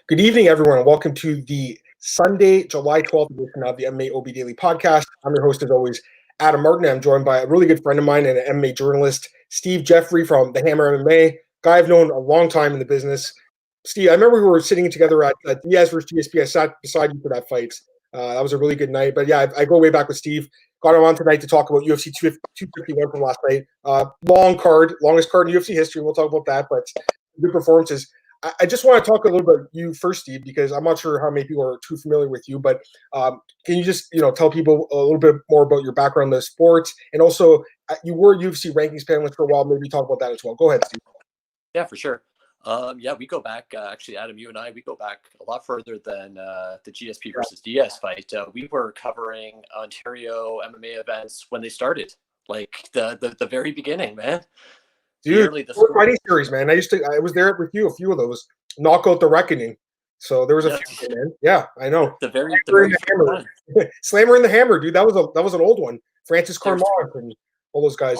Good evening, everyone, and welcome to the Sunday, July 12th edition of the MMAOB Daily Podcast. I'm your host, as always, Adam Martin. I'm joined by a really good friend of mine and an MMA journalist, Steve Jeffery from the Hammer MMA, guy I've known a long time in the business. Steve, I remember we were sitting together at Diaz versus GSP. I sat beside you for that fight. That was a really good night. But yeah, I go way back with Steve. Got him on tonight to talk about UFC 251 from last night. Long card, longest card in UFC history. We'll talk about that, but good performances. I just want to talk a little bit about you first, Steve, because I'm not sure how many people are too familiar with you, but can you just tell people a little bit more about your background in the sport, and also you were a UFC rankings panelist for a while. Maybe talk about that as well. Go ahead, Steve. Yeah, for sure. We go back, actually, Adam, you and I, we go back a lot further than the GSP versus Diaz fight. We were covering Ontario MMA events when they started, like the very beginning, man. Dude, the fighting series, man. I was there with you, a few of those. Knockout the Reckoning. So there was a few, man. Yeah, I know. The very Hammer. Slammer in the Hammer, dude. That was an old one. Francis Carmont and all those guys.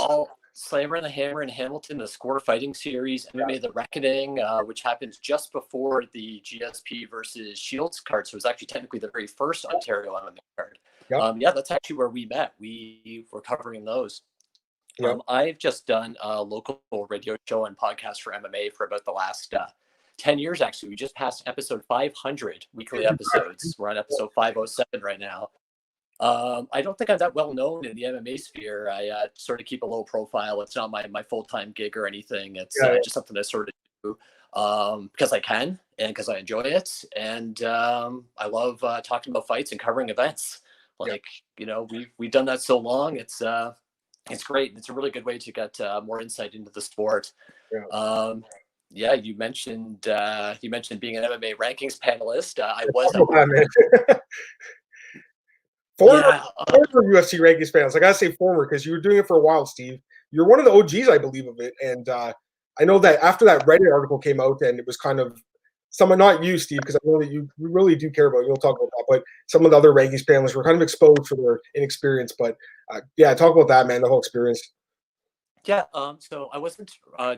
Slammer and the Hammer in Hamilton, the Score fighting series, MMA The Reckoning, which happened just before the GSP versus Shields card. So it was actually technically the very first Ontario MMA card. Yep. That's actually where we met. We were covering those. Yep. I've just done a local radio show and podcast for MMA for about the last 10 years, actually. We just passed episode 500 weekly episodes. We're on episode 507 right now. I don't think I'm that well known in the MMA sphere. I sort of keep a low profile. It's not my full-time gig or anything. It's just something I sort of do because I can and because I enjoy it. And I love talking about fights and covering events. We've done that so long. It's great. It's a really good way to get more insight into the sport. You mentioned being an MMA rankings panelist. I was former UFC rankings panelist. I gotta say former because you were doing it for a while, Steve. You're one of the OGs, I believe, of it. And I know that after that Reddit article came out, and it was kind of someone, not you, Steve, because I know that you really do care about it. You'll talk about that, but some of the other rankings panelists were kind of exposed for their inexperience. But talk about that, man, the whole experience. So I wasn't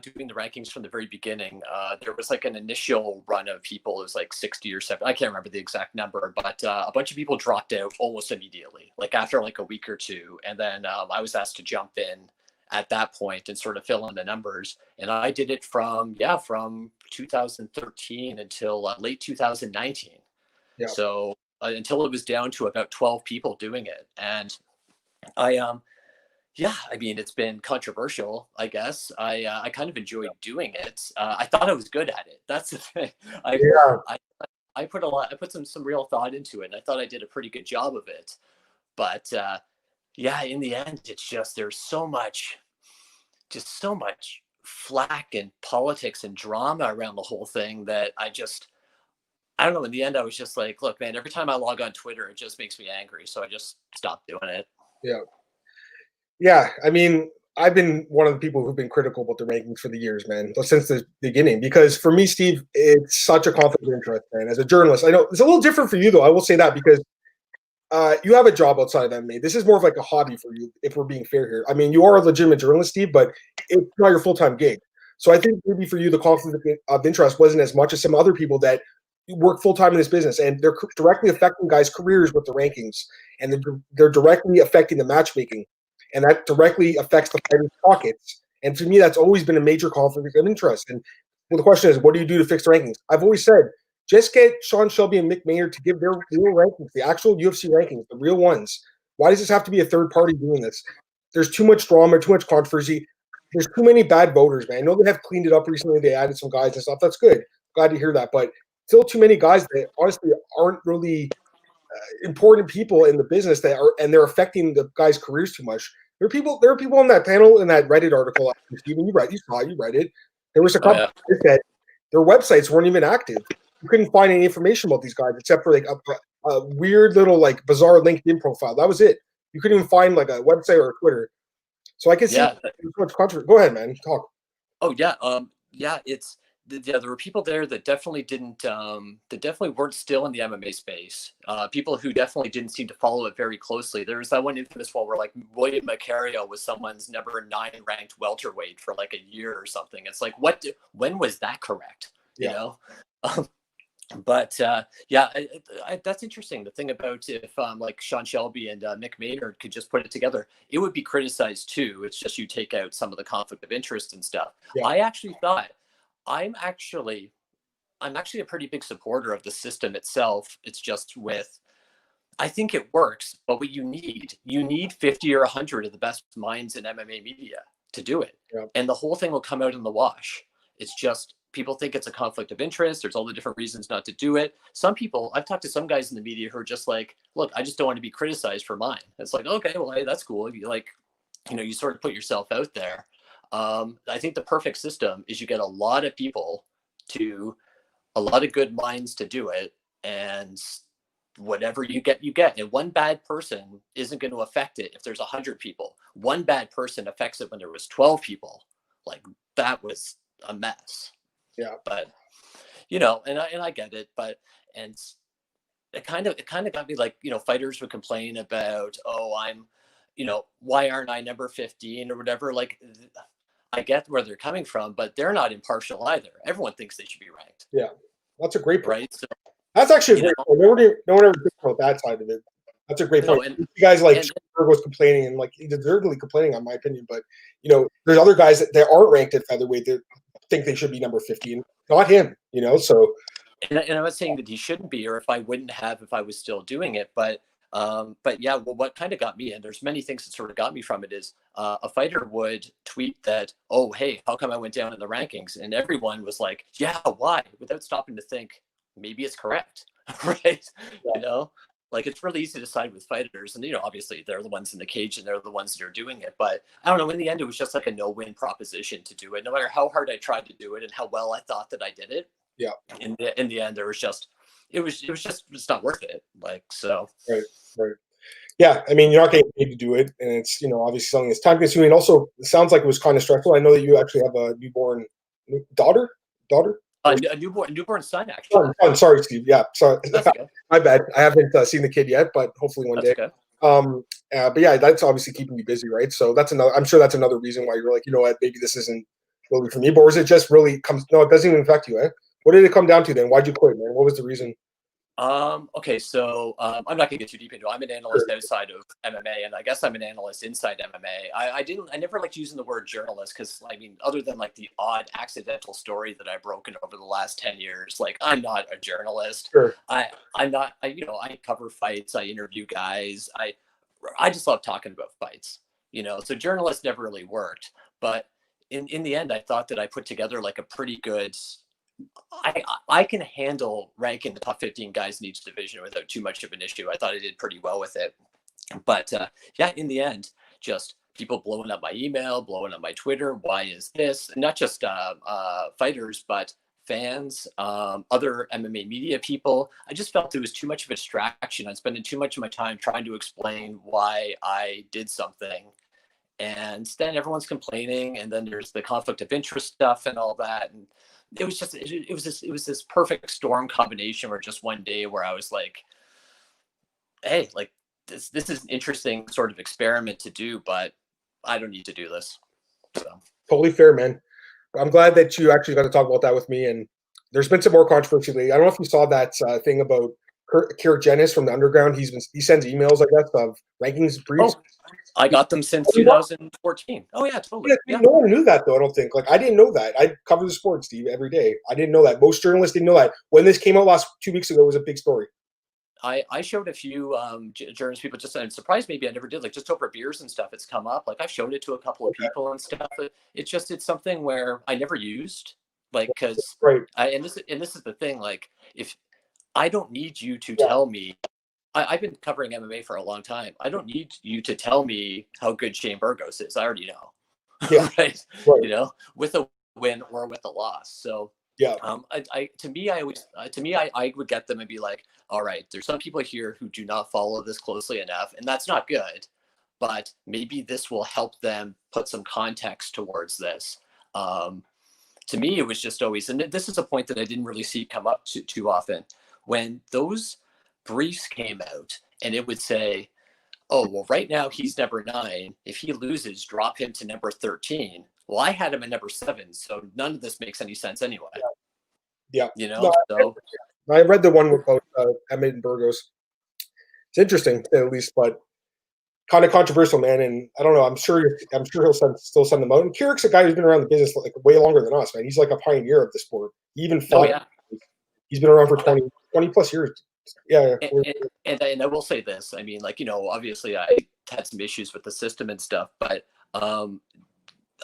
doing the rankings from the very beginning. There was like an initial run of people. It was like 60 or 70. I can't remember the exact number, but a bunch of people dropped out almost immediately, like after like a week or two. And then I was asked to jump in at that point and sort of fill in the numbers. And I did it from 2013 until late 2019. Yeah. So until it was down to about 12 people doing it. And it's been controversial, I guess. I kind of enjoyed doing it. I thought I was good at it. That's the thing. I put some real thought into it, and I thought I did a pretty good job of it. But in the end, it's just there's so much flack and politics and drama around the whole thing that I don't know. In the end, I was just like, look, man, every time I log on Twitter, it just makes me angry. So I just stopped doing it. Yeah, I mean, I've been one of the people who've been critical about the rankings for the years, man, since the beginning. Because for me, Steve, it's such a conflict of interest, man. As a journalist, I know it's a little different for you, though. I will say that because you have a job outside of MMA. This is more of like a hobby for you, if we're being fair here. I mean, you are a legitimate journalist, Steve, but it's not your full-time gig. So I think maybe for you, the conflict of interest wasn't as much as some other people that work full-time in this business, and they're directly affecting guys' careers with the rankings, and they're directly affecting the matchmaking. And that directly affects the fighters' pockets. And for me, that's always been a major conflict of interest. And the question is, what do you do to fix the rankings? I've always said, just get Sean Shelby and Mick Maynard to give their real rankings, the actual UFC rankings, the real ones. Why does this have to be a third party doing this? There's too much drama, too much controversy. There's too many bad voters, man. I know they have cleaned it up recently. They added some guys and stuff. That's good. Glad to hear that. But still too many guys that honestly aren't really important people in the business and they're affecting the guys' careers too much. There are people on that panel in that Reddit article. Stephen, you read it. There was a couple that their websites weren't even active. You couldn't find any information about these guys except for like a weird little like bizarre LinkedIn profile. That was it. You couldn't even find like a website or a Twitter. So I can see there's so much controversy. Go ahead, man. Talk. Oh yeah. There were people there that definitely weren't still in the MMA space. People who definitely didn't seem to follow it very closely. There was that one infamous one where like William Macario was someone's number 9 ranked welterweight for like a year or something. It's like, when was that correct? You know? But yeah, that's interesting. The thing about if like Sean Shelby and Mick Maynard could just put it together, it would be criticized too. It's just you take out some of the conflict of interest and stuff. Yeah. I actually thought I'm actually a pretty big supporter of the system itself. It's just with I think it works, but what you need 50 or 100 of the best minds in MMA media to do it. Yeah. And the whole thing will come out in the wash. It's just people think it's a conflict of interest. There's all the different reasons not to do it. Some people, I've talked to some guys in the media who are just like, look, I just don't want to be criticized for mine. It's like, okay, well, hey, that's cool. You like, you sort of put yourself out there. I think the perfect system is you get a lot of people to, a lot of good minds to do it. And whatever you get. And one bad person isn't going to affect it if there's 100 people. One bad person affects it when there was 12 people. Like that was a mess. Yeah. But and I get it, but and it kind of got me like, fighters would complain about, oh, I'm, why aren't I number 15 or whatever? Like I get where they're coming from, but they're not impartial either. Everyone thinks they should be ranked. Yeah. That's a great point. Right. So, that's actually a great point. No one ever thinks about that side of it. That's a great point. You guys like was complaining and like deservedly complaining, in my opinion. But there's other guys that aren't ranked at featherweight that think they should be number 15, not him. So. And I'm not saying that he shouldn't be, or if I wouldn't have, if I was still doing it. But yeah, well, what kind of got me, and there's many things that sort of got me from it, is a fighter would tweet that, oh, hey, how come I went down in the rankings? And everyone was like, yeah, why? Without stopping to think, maybe it's correct, right? Yeah. Like it's really easy to side with fighters, and obviously they're the ones in the cage and they're the ones that are doing it. But I don't know. In the end, it was just like a no-win proposition to do it, no matter how hard I tried to do it and how well I thought that I did it. Yeah. In the end, there was just it's not worth it. Like so. Right. Yeah, I mean, you're not getting paid to do it, and it's obviously something that's time consuming. Also, it sounds like it was kind of stressful. I know that you actually have a newborn daughter. A newborn son, actually. Oh, sorry, Steve. Yeah, sorry. Okay. My bad. I haven't seen the kid yet, but hopefully one day. Okay. But yeah, that's obviously keeping you busy, right? So that's another. I'm sure that's another reason why you're like, what, maybe this isn't really for me. But was it just really comes? No, it doesn't even affect you, eh? What did it come down to then? Why'd you quit, man? What was the reason? Okay, so I'm not gonna get too deep into it. I'm an analyst outside of MMA, and I guess I'm an analyst inside MMA. I never liked using the word journalist because, I mean, other than like the odd accidental story that I've broken over the last 10 years, like I'm not a journalist. Sure. I'm not. I cover fights. I interview guys. I just love talking about fights. So journalist never really worked. But in the end, I thought that I put together like a pretty good. I can handle ranking the top 15 guys in each division without too much of an issue. I thought I did pretty well with it. But yeah, in the end, just people blowing up my email, blowing up my Twitter. Why is this? And not just fighters, but fans, other MMA media people. I just felt it was too much of a distraction. I'm spending too much of my time trying to explain why I did something. And then everyone's complaining. And then there's the conflict of interest stuff and all that. And it was just, it was this perfect storm combination where just one day where I was like, hey, like this is an interesting sort of experiment to do, but I don't need to do this. So totally fair, man. I'm glad that you actually got to talk about that with me. And there's been some more controversy lately. I don't know if you saw that thing about Kurt Jennis from the Underground. He sends emails, I guess, of rankings briefs. Oh, I got them since 2014. Oh yeah, totally. Yeah. No one knew that though. I don't think. Like I didn't know that. I cover the sport, Steve, every day. I didn't know that. Most journalists didn't know that. When this came out 2 weeks ago, it was a big story. I showed a few journalist people. Just I'm surprised maybe I never did. Like just over beers and stuff, it's come up. Like I've showed it to a couple of people and stuff. It's something where I never used. Like because and this is the thing. Like if I don't need you to tell me. I've been covering MMA for a long time. I don't need you to tell me how good Shane Burgos is. I already know. Yeah. right. With a win or with a loss. So yeah. I would get them and be like, all right, there's some people here who do not follow this closely enough, and that's not good. But maybe this will help them put some context towards this. To me, it was just always, and this is a point that I didn't really see come up too often when those briefs came out and it would say, oh, well, right now he's number 9. If he loses, drop him to number 13. Well, I had him at number 7, so none of this makes any sense anyway. Yeah. So I read the one about Emmett and Burgos. It's interesting, at least, but kind of controversial, man. And I don't know. I'm sure he'll still send them out. And Kirik's a guy who's been around the business like way longer than us, man. He's like a pioneer of the sport. He even fought. Oh, yeah. He's been around for 20 plus years. Yeah. And I will say this. I mean, like, obviously I had some issues with the system and stuff, but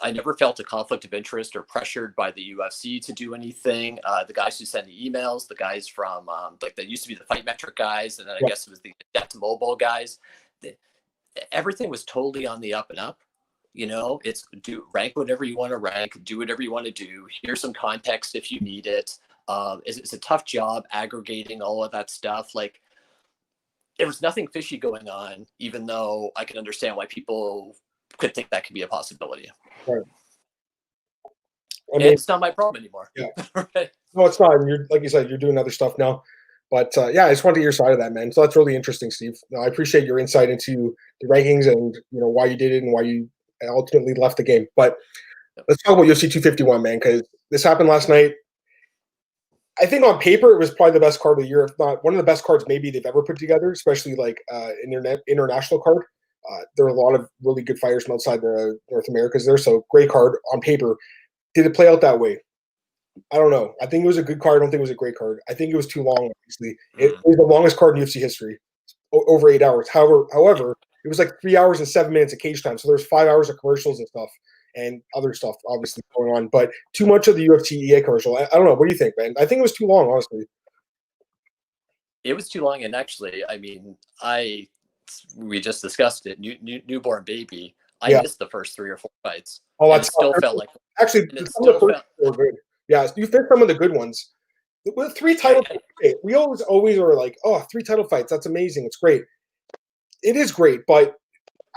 I never felt a conflict of interest or pressured by the UFC to do anything. The guys who send the emails, the guys from like that used to be the Fight Metric guys, and then I guess it was the Adept Mobile guys. Everything was totally on the up and up. It's rank whatever you want to rank, do whatever you want to do. Here's some context if you need it. It's a tough job aggregating all of that stuff. Like, there was nothing fishy going on, even though I can understand why people could think that could be a possibility. Right. It's not my problem anymore. Yeah. Right? No, it's not. And you're, like you said, you're doing other stuff now. But yeah, I just wanted to hear your side of that, man. So that's really interesting, Steve. I appreciate your insight into the rankings and why you did it and why you ultimately left the game. But let's talk about UFC 251, man, because this happened last night. I think on paper it was probably the best card of the year, if not one of the best cards maybe they've ever put together, especially like international card. There are a lot of really good fighters from outside the North Americas there, so great card on paper. Did it play out that way? I don't know. I think it was a good card. I don't think it was a great card. I think it was too long, obviously. It was the longest card in UFC history, over 8 hours. However, it was like 3 hours and 7 minutes of cage time, so there's 5 hours of commercials and stuff. And other stuff obviously going on, but too much of the UFC EA commercial. I don't know. What do you think, man? I think it was too long, honestly. It was too long, and actually, I mean, we just discussed it. Newborn baby. I missed the first 3 or 4 fights. Oh, it still felt like actually some of the first were good. Yeah, you fit some of the good ones. With 3 title fights, we always are like, oh, 3 title fights. That's amazing. It's great. It is great, but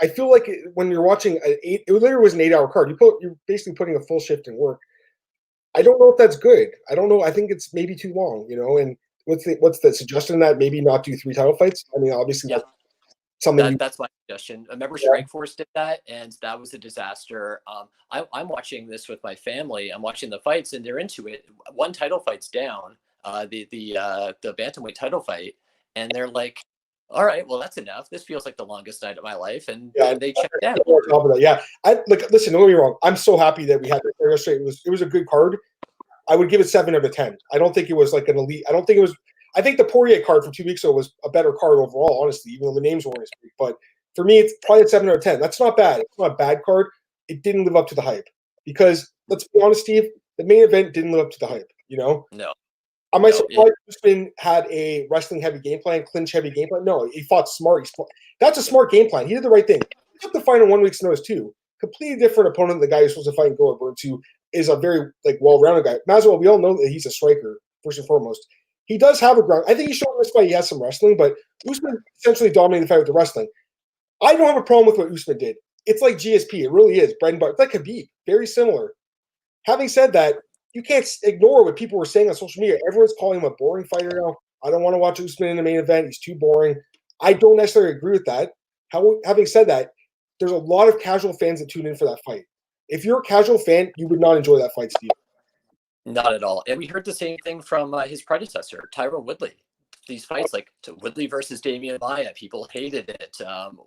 I feel like when you're watching it literally was an 8-hour card. You're basically putting a full shift in work. I don't know if that's good. I don't know. I think it's maybe too long, And what's the suggestion that maybe not do 3 title fights? I mean, obviously, that's my suggestion. Remember, Strikeforce did that, and that was a disaster. I'm watching this with my family. I'm watching the fights, and they're into it. One title fight's down, the bantamweight title fight, and they're like, all right, well, that's enough. This feels like the longest night of my life, and they checked out. Yeah, listen, don't get me wrong. I'm so happy that we had this yesterday. It was a good card. I would give it 7 out of 10. I don't think it was like an elite. I think the Poirier card from 2 weeks ago was a better card overall, honestly, even though the names weren't as big. But for me, it's probably a 7 out of 10. That's not bad. It's not a bad card. It didn't live up to the hype because let's be honest, Steve, the main event didn't live up to the hype. No. Am I surprised Usman had a wrestling-heavy game plan, clinch-heavy game plan? No, he fought smart. That's a smart game plan. He did the right thing. He took the fight on 1 week's notice, too. Completely different opponent than the guy who's supposed to fight in Goldberg, who is a very well-rounded guy. Masvidal, we all know that he's a striker, first and foremost. He does have a ground. I think he showed in this fight he has some wrestling, but Usman essentially dominated the fight with the wrestling. I don't have a problem with what Usman did. It's like GSP. It really is. Bread and butter. It's like Khabib. Very similar. Having said that, you can't ignore what people were saying on social media. Everyone's calling him a boring fighter now. I don't want to watch Usman in the main event. He's too boring. I don't necessarily agree with that. Having said that, there's a lot of casual fans that tune in for that fight. If you're a casual fan, you would not enjoy that fight, Steve. Not at all. And we heard the same thing from his predecessor, Tyron Woodley. These fights, like Woodley versus Damian Maia, people hated it.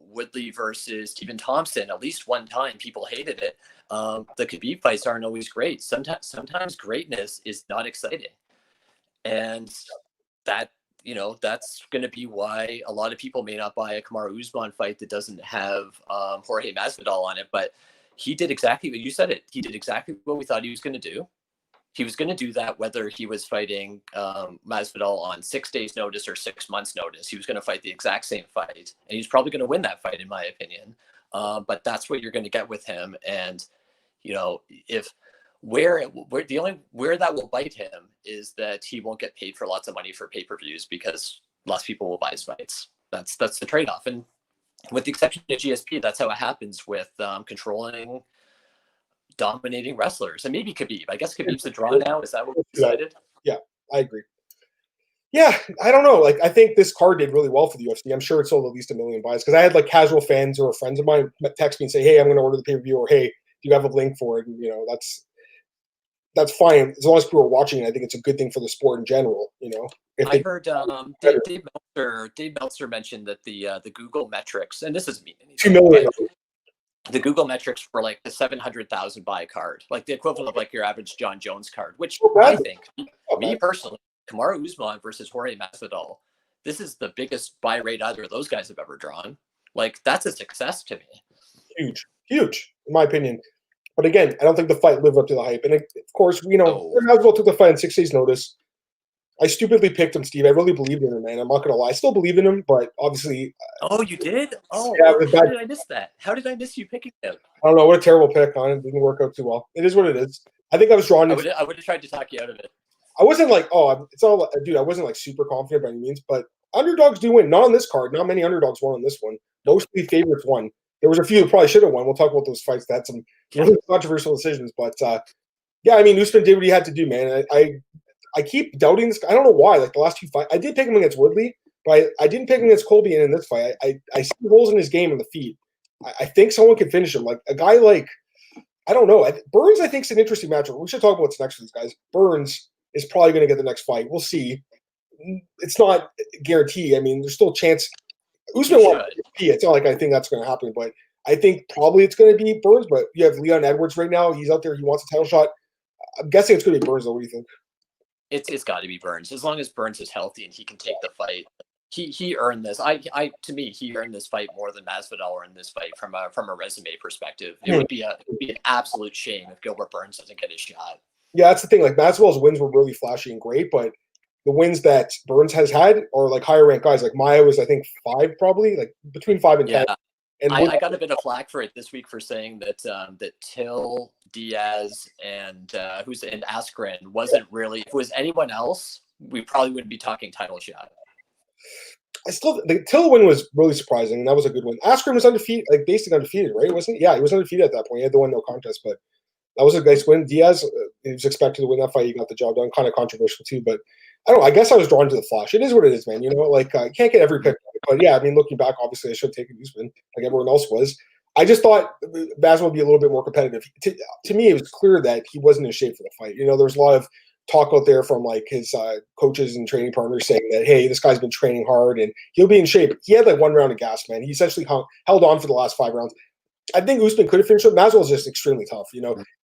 Woodley versus Stephen Thompson, at least one time, people hated it. The Khabib fights aren't always great. Sometimes greatness is not exciting. And that, that's going to be why a lot of people may not buy a Kamaru Usman fight that doesn't have Jorge Masvidal on it. But he did exactly what you said it. He did exactly what we thought he was going to do. He was going to do that whether he was fighting Masvidal on 6 days' notice or 6 months' notice. He was going to fight the exact same fight, and he's probably going to win that fight, in my opinion. But that's what you're going to get with him. And if where that will bite him is that he won't get paid for lots of money for pay-per-views because lots of people will buy his fights. That's the trade-off. And with the exception of GSP, that's how it happens with controlling, dominating wrestlers. And maybe Khabib. I guess Khabib's the draw now. Is that what we decided? Yeah, I agree. Yeah, I don't know. I think this card did really well for the UFC. I'm sure it sold at least 1 million buys because I had casual fans or friends of mine text me and say, "Hey, I'm going to order the pay-per-view," or "Hey, do you have a link for it?" And, that's fine as long as people are watching it. I think it's a good thing for the sport in general. If I heard Dave Meltzer mentioned that the Google metrics, and this doesn't mean anything, 2 million. The Google metrics for like the 700,000 buy card, like the equivalent of like your average John Jones card, which I think, me personally, Kamaru Usman versus Jorge Masvidal, this is the biggest buy rate either of those guys have ever drawn. Like, that's a success to me. Huge, in my opinion. But again, I don't think the fight lived up to the hype. And of course, Masvidal took the fight in 6 days' notice. I stupidly picked him, Steve. I really believed in him, man. I'm not going to lie. I still believe in him, but obviously. Oh, you did? Oh, yeah. How did I miss that? How did I miss you picking him? I don't know. What a terrible pick, huh? It didn't work out too well. It is what it is. I think I was drawn. I would have tried to talk you out of it. I wasn't like, it's all, dude. I wasn't like super confident by any means, but underdogs do win. Not on this card. Not many underdogs won on this one. Mostly favorites won. There was a few that probably should have won. We'll talk about those fights that had some really controversial decisions, but yeah, I mean, Usman did what he had to do, man. I keep doubting this. I don't know why. Like the last 2 fights, I did pick him against Woodley, but I didn't pick him against Colby. And in this fight, I see holes in his game in the feet. I think someone could finish him. Like a guy like, I don't know. Burns, I think, is an interesting matchup. We should talk about what's next for these guys. Burns is probably going to get the next fight. We'll see. It's not guaranteed. I mean, there's still a chance. Usman won't be. It's not like I think that's going to happen, but I think probably it's going to be Burns. But you have Leon Edwards right now. He's out there. He wants a title shot. I'm guessing it's going to be Burns, though. What do you think? It's got to be Burns. As long as Burns is healthy and he can take the fight, he earned this. To me, he earned this fight more than Masvidal earned this fight from a resume perspective. It would be an absolute shame if Gilbert Burns doesn't get his shot. Yeah, that's the thing. Like Masvidal's wins were really flashy and great, but the wins that Burns has had are like higher ranked guys. Like Maya was, I think, 5 probably, like between 5 and 10. And I got a bit of flack for it this week for saying that that Till, Diaz, and Askren wasn't really. If it was anyone else, we probably wouldn't be talking title shot. The Till win was really surprising, and that was a good win. Askren was undefeated, like basically undefeated, right? Wasn't he? Yeah, he was undefeated at that point. He had the no contest, but that was a nice win. Diaz, he was expected to win that fight. He got the job done. Kind of controversial too, but I don't know. I guess I was drawn to the flash. It is what it is, man. Like can't get every pick, but yeah, I mean, looking back, obviously I should have taken Usman like everyone else was. I just thought Masvidal would be a little bit more competitive. To me, it was clear that he wasn't in shape for the fight. There was a lot of talk out there from like his coaches and training partners saying that, hey, this guy's been training hard and he'll be in shape. He had like 1 round of gas, man. He essentially held on for the last 5 rounds. I think Usman could have finished it. Masvidal is just extremely tough.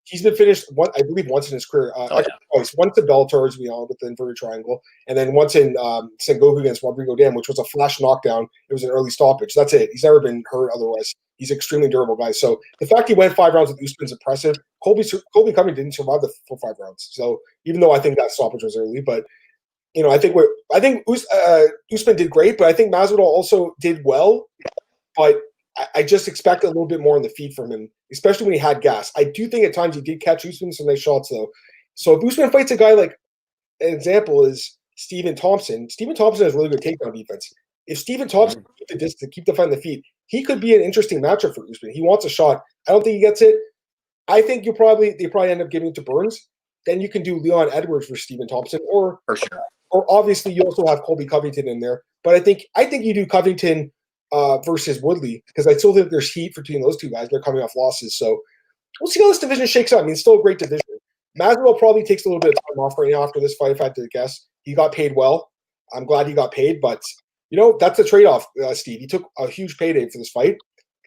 He's been finished, I believe, once in his career. Twice. Once in Bellator, as we all, with the inverted triangle, and then once in Sengoku against Rodrigo Dam, which was a flash knockdown. It was an early stoppage. That's it. He's never been hurt otherwise. He's an extremely durable guy. So the fact he went 5 rounds with Usman is impressive. Colby Covington didn't survive the full 5 rounds. So even though I think that stoppage was early, but I think Usman did great, but I think Masvidal also did well, but I just expect a little bit more on the feet from him, especially when he had gas. I do think at times he did catch Usman some nice shots, though. So if Usman fights a guy like, an example is Stephen Thompson. Stephen Thompson has really good takedown defense. If Stephen Thompson can keep the distance, keep the fight on the feet, he could be an interesting matchup for Usman. He wants a shot. I don't think he gets it. I think they probably end up giving it to Burns. Then you can do Leon Edwards for Stephen Thompson, or for sure. Or obviously you also have Colby Covington in there. But I think you do Covington versus Woodley, because I still think there's heat between those two guys. They're coming off losses. So we'll see how this division shakes out. I mean, it's still a great division. Masvidal probably takes a little bit of time off right now after this fight, if I had to guess. He got paid well. I'm glad he got paid, but that's a trade-off, Steve. He took a huge payday for this fight,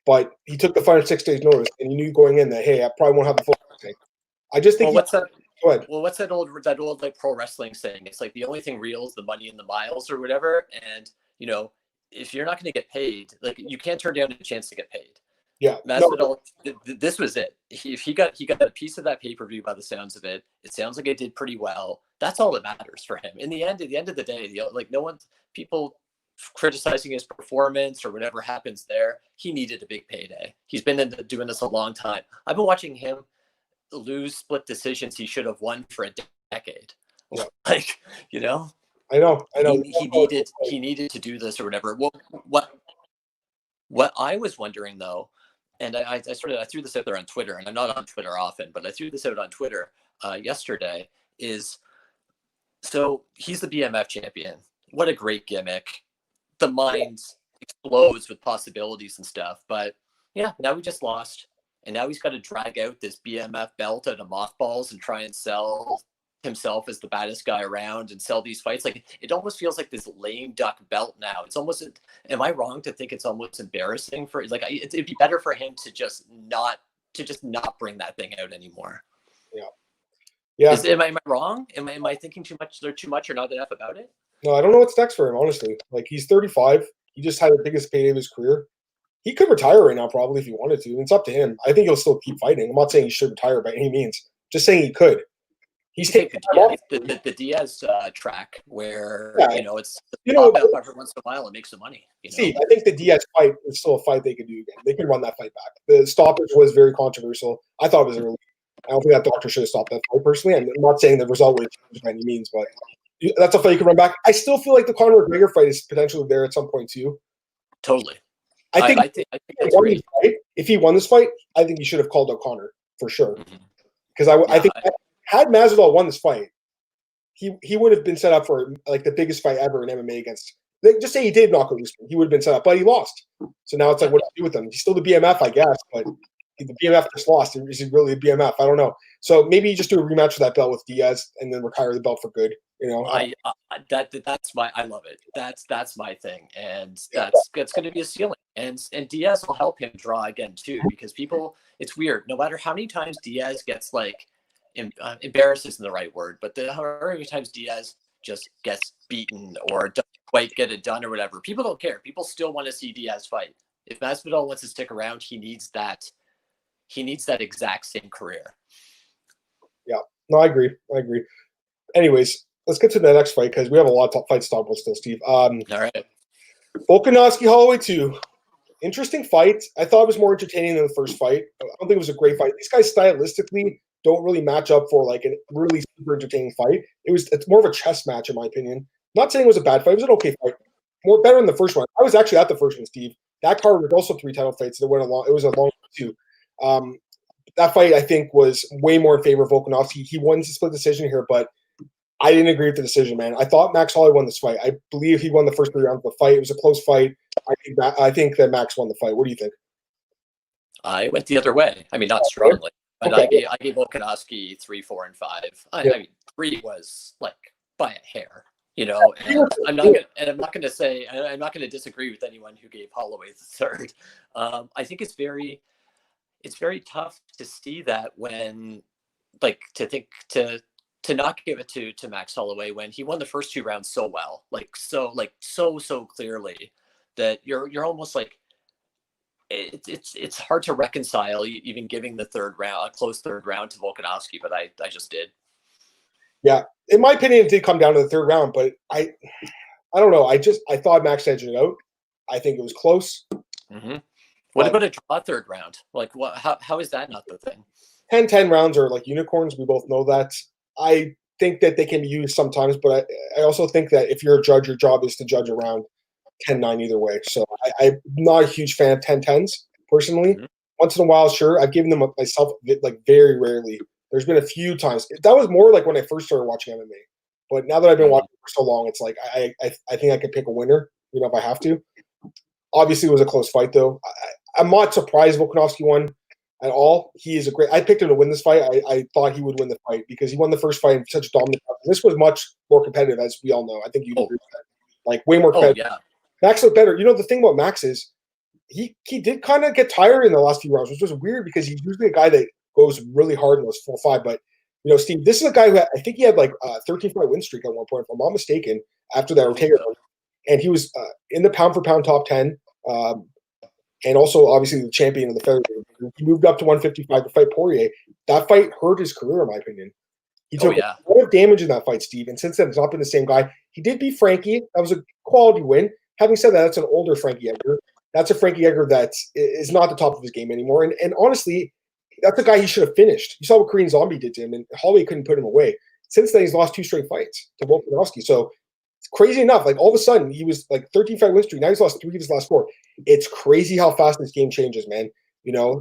but he took the fight on 6 days' notice, and he knew going in that, hey, I probably won't have the full thing. I just think. Go ahead. Well, what's that old like pro wrestling saying? It's like the only thing real is the money in the miles or whatever. And if you're not going to get paid, like you can't turn down a chance to get paid. Yeah, Masvidal, this was it. If he got a piece of that pay-per-view by the sounds of it, it sounds like it did pretty well. That's all that matters for him. At the end of the day, like people criticizing his performance or whatever happens there, he needed a big payday. He's been doing this a long time. I've been watching him lose split decisions he should have won for a decade. Yeah. Like, I know. He needed to do this or whatever. Well, what I was wondering though, and I threw this out there on Twitter, and I'm not on Twitter often, but I threw this out on Twitter yesterday, is so he's the BMF champion. What a great gimmick. The mind explodes with possibilities and stuff, but yeah, now we just lost. and now he's got to drag out this BMF belt out of mothballs and try and sell himself as the baddest guy around and sell these fights. Like, it almost feels like this lame duck belt now. It's almost, am I wrong to think it's almost embarrassing for, like, it'd be better for him to just not bring that thing out anymore. Yeah. Am I wrong? Am I thinking too much or not enough about it? No, I don't know what's next for him, honestly. Like, he's 35. He just had the biggest payday of his career. He could retire right now, probably, if he wanted to. It's up to him. I think he'll still keep fighting. I'm not saying he should retire by any means. Just saying he could. He's taking the Diaz track where it's pop out every once in a while and make some money. See, I think the Diaz fight is still a fight they could do again. They can run that fight back. The stoppage was very controversial. I thought it was early. I don't think that doctor should have stopped that fight personally. I'm not saying the result would change by any means, but that's a fight you can run back. I still feel like the Conor McGregor fight is potentially there at some point too. Totally. I think if he won this fight, I think he should have called out Conor for sure. Because I think had Masvidal won this fight, he would have been set up for like the biggest fight ever in MMA against. Just say he did knock out Usman, he would have been set up, but he lost. So now it's like, what do you do with him? He's still the BMF, I guess, but the BMF just lost. Is he really a BMF? I don't know. So maybe you just do a rematch for that belt with Diaz and then retire the belt for good. That's I love it. That's my thing, and that's going to be a ceiling. And Diaz will help him draw again too, because people, it's weird. No matter how many times Diaz gets like embarrassed isn't the right word, but however many times Diaz just gets beaten or doesn't quite get it done or whatever, people don't care. People still want to see Diaz fight. If Masvidal wants to stick around, he needs that exact same career. Yeah, no, I agree. Anyways, let's get to the next fight because we have a lot of fights to talk about still, Steve. All right. Volkanovski, Holloway 2. Interesting fight. I thought it was more entertaining than the first fight. I don't think it was a great fight. These guys stylistically don't really match up for like a really super entertaining fight. It's more of a chess match, in my opinion. Not saying it was a bad fight. It was an okay fight. Better than the first one. I was actually at the first one, Steve. That card was also 3 title fights. It was a long one too. That fight, I think, was way more in favor of Volkanovski. He won the split decision here, but I didn't agree with the decision, man. I thought Max Holloway won this fight. I believe he won the first 3 rounds of the fight. It was a close fight. I think that Max won the fight. What do you think? I went the other way. I mean, not strongly, but okay. I gave Volkanovski 3, 4, and 5. I mean, 3 was like by a hair, And I'm not going to disagree with anyone who gave Holloway the 3rd. I think it's very tough to see that when, like, to not give it to Max Holloway when he won the first 2 rounds so well, so clearly that you're almost like it's hard to reconcile even giving the 3rd round, a close 3rd round to Volkanovski, but I just did. Yeah, in my opinion, it did come down to the 3rd round, but I don't know. I thought Max edged it out. I think it was close. Mm-hmm. What about a draw 3rd round? Like, what? How is that not the thing? 10 rounds are like unicorns. We both know that. I think that they can be used sometimes, but I also think that if you're a judge, your job is to judge around 10-9 either way. So I'm not a huge fan of 10-10s personally. Mm-hmm. Once in a while, sure. I've given them myself like very rarely. There's been a few times. That was more like when I first started watching MMA. But now that I've been watching for so long, it's like I think I could pick a winner, if I have to. Obviously, it was a close fight, though. I'm not surprised Volkanovski won at all. He is I picked him to win this fight. I thought he would win the fight because he won the first fight in such a dominant fight. This was much more competitive, as we all know. I think you'd agree with that. Like, way more competitive. Oh, yeah. Max looked better. The thing about Max is he did kind of get tired in the last few rounds, which was weird because he's usually a guy that goes really hard in those full 5. But, Steve, this is a guy who I think he had like a 13-fight win streak at one point, if I'm not mistaken, after that Ortega. And he was in the pound-for-pound top 10. And also, obviously, the champion of the featherweight. He moved up to 155 to fight Poirier. That fight hurt his career, in my opinion. He took a lot of damage in that fight, Steve. And since then, it's not been the same guy. He did beat Frankie. That was a quality win. Having said that, that's an older Frankie Edgar. That's a Frankie Edgar that is not the top of his game anymore. And honestly, that's a guy he should have finished. You saw what Korean Zombie did to him, and Holloway couldn't put him away. Since then, he's lost 2 straight fights to Volkanovski. So, crazy enough, like all of a sudden, he was like 13-fight win streak. Now he's lost 3 of his last 4. It's crazy how fast this game changes, man.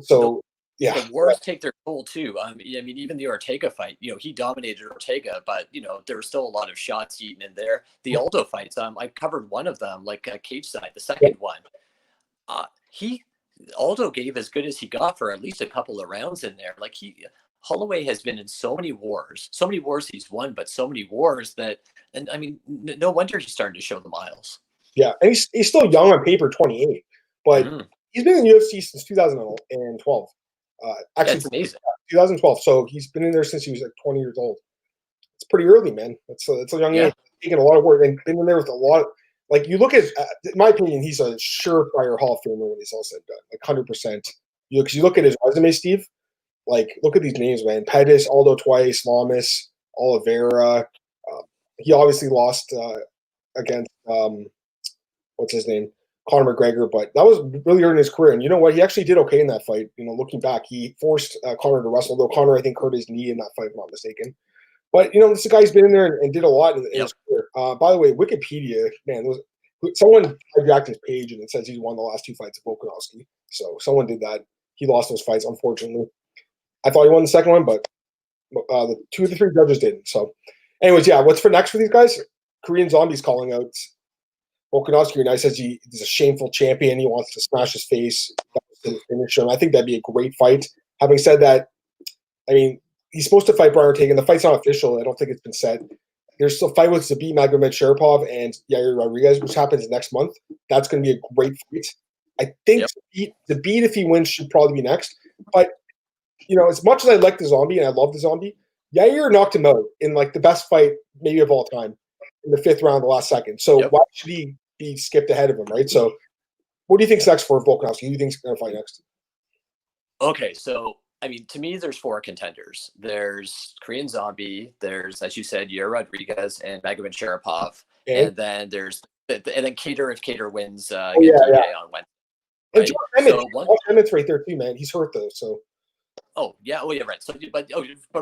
So yeah. The wars take their toll too. I mean, even the Ortega fight, he dominated Ortega, but there were still a lot of shots eaten in there. The Aldo fights, I covered one of them, like cage side, the second one. He Aldo gave as good as he got for at least a couple of rounds in there. Like Holloway has been in so many wars he's won, but so many wars that, and I mean, no wonder he's starting to show the miles. Yeah, and he's still young on paper, 28, but he's been in the UFC since 2012. Actually, that's amazing. 2012. So he's been in there since he was like 20 years old. It's pretty early, man. It's a young age. Taking a lot of work and been in there with a lot of, like, you look at, in my opinion, he's a surefire Hall of Famer when he's all said and done, like 100%. Because you look at his resume, Steve. Like, look at these names, man. Pettis, Aldo twice, Lamas, Oliveira. He obviously lost against what's his name, Conor McGregor, but that was really early in his career. And you know what? He actually did okay in that fight. You know, looking back, he forced Conor to wrestle, though Conor, I think, hurt his knee in that fight, if I'm not mistaken. But, you know, this guy's been in there and did a lot in his career. By the way, Wikipedia, man, someone hijacked his page and it says he's won the last 2 fights of Volkanovski. So someone did that. He lost those fights, unfortunately. I thought he won the second one, but the 2 of the 3 judges didn't. So, anyways, yeah, what's for next for these guys? Korean Zombie's calling out Volkanovski, and I says he's a shameful champion. He wants to smash his face. Finish him. I think that'd be a great fight. Having said that, I mean, he's supposed to fight Brian Ortega, and the fight's not official. I don't think it's been set. There's still a fight with Zabit Magomedsharipov and Yair Rodriguez, which happens next month. That's going to be a great fight. I think Zabit, if he wins, should probably be next. But, you know, as much as I like the Zombie and I love the Zombie, Yair knocked him out in, like, the best fight maybe of all time in the 5th round, the last second. So why should he be skipped ahead of him, right? So what do you think's next for Volkanovski? Who do you think's going to fight next? Okay, so I mean, to me, there's 4 contenders. There's Korean Zombie. There's, as you said, Yair Rodriguez and Magomedsharipov. Okay. And then there's Kattar if Kattar wins on Wednesday. Right? And Josh Emmett's right there too, man. He's hurt though, so. Oh yeah, right. So, but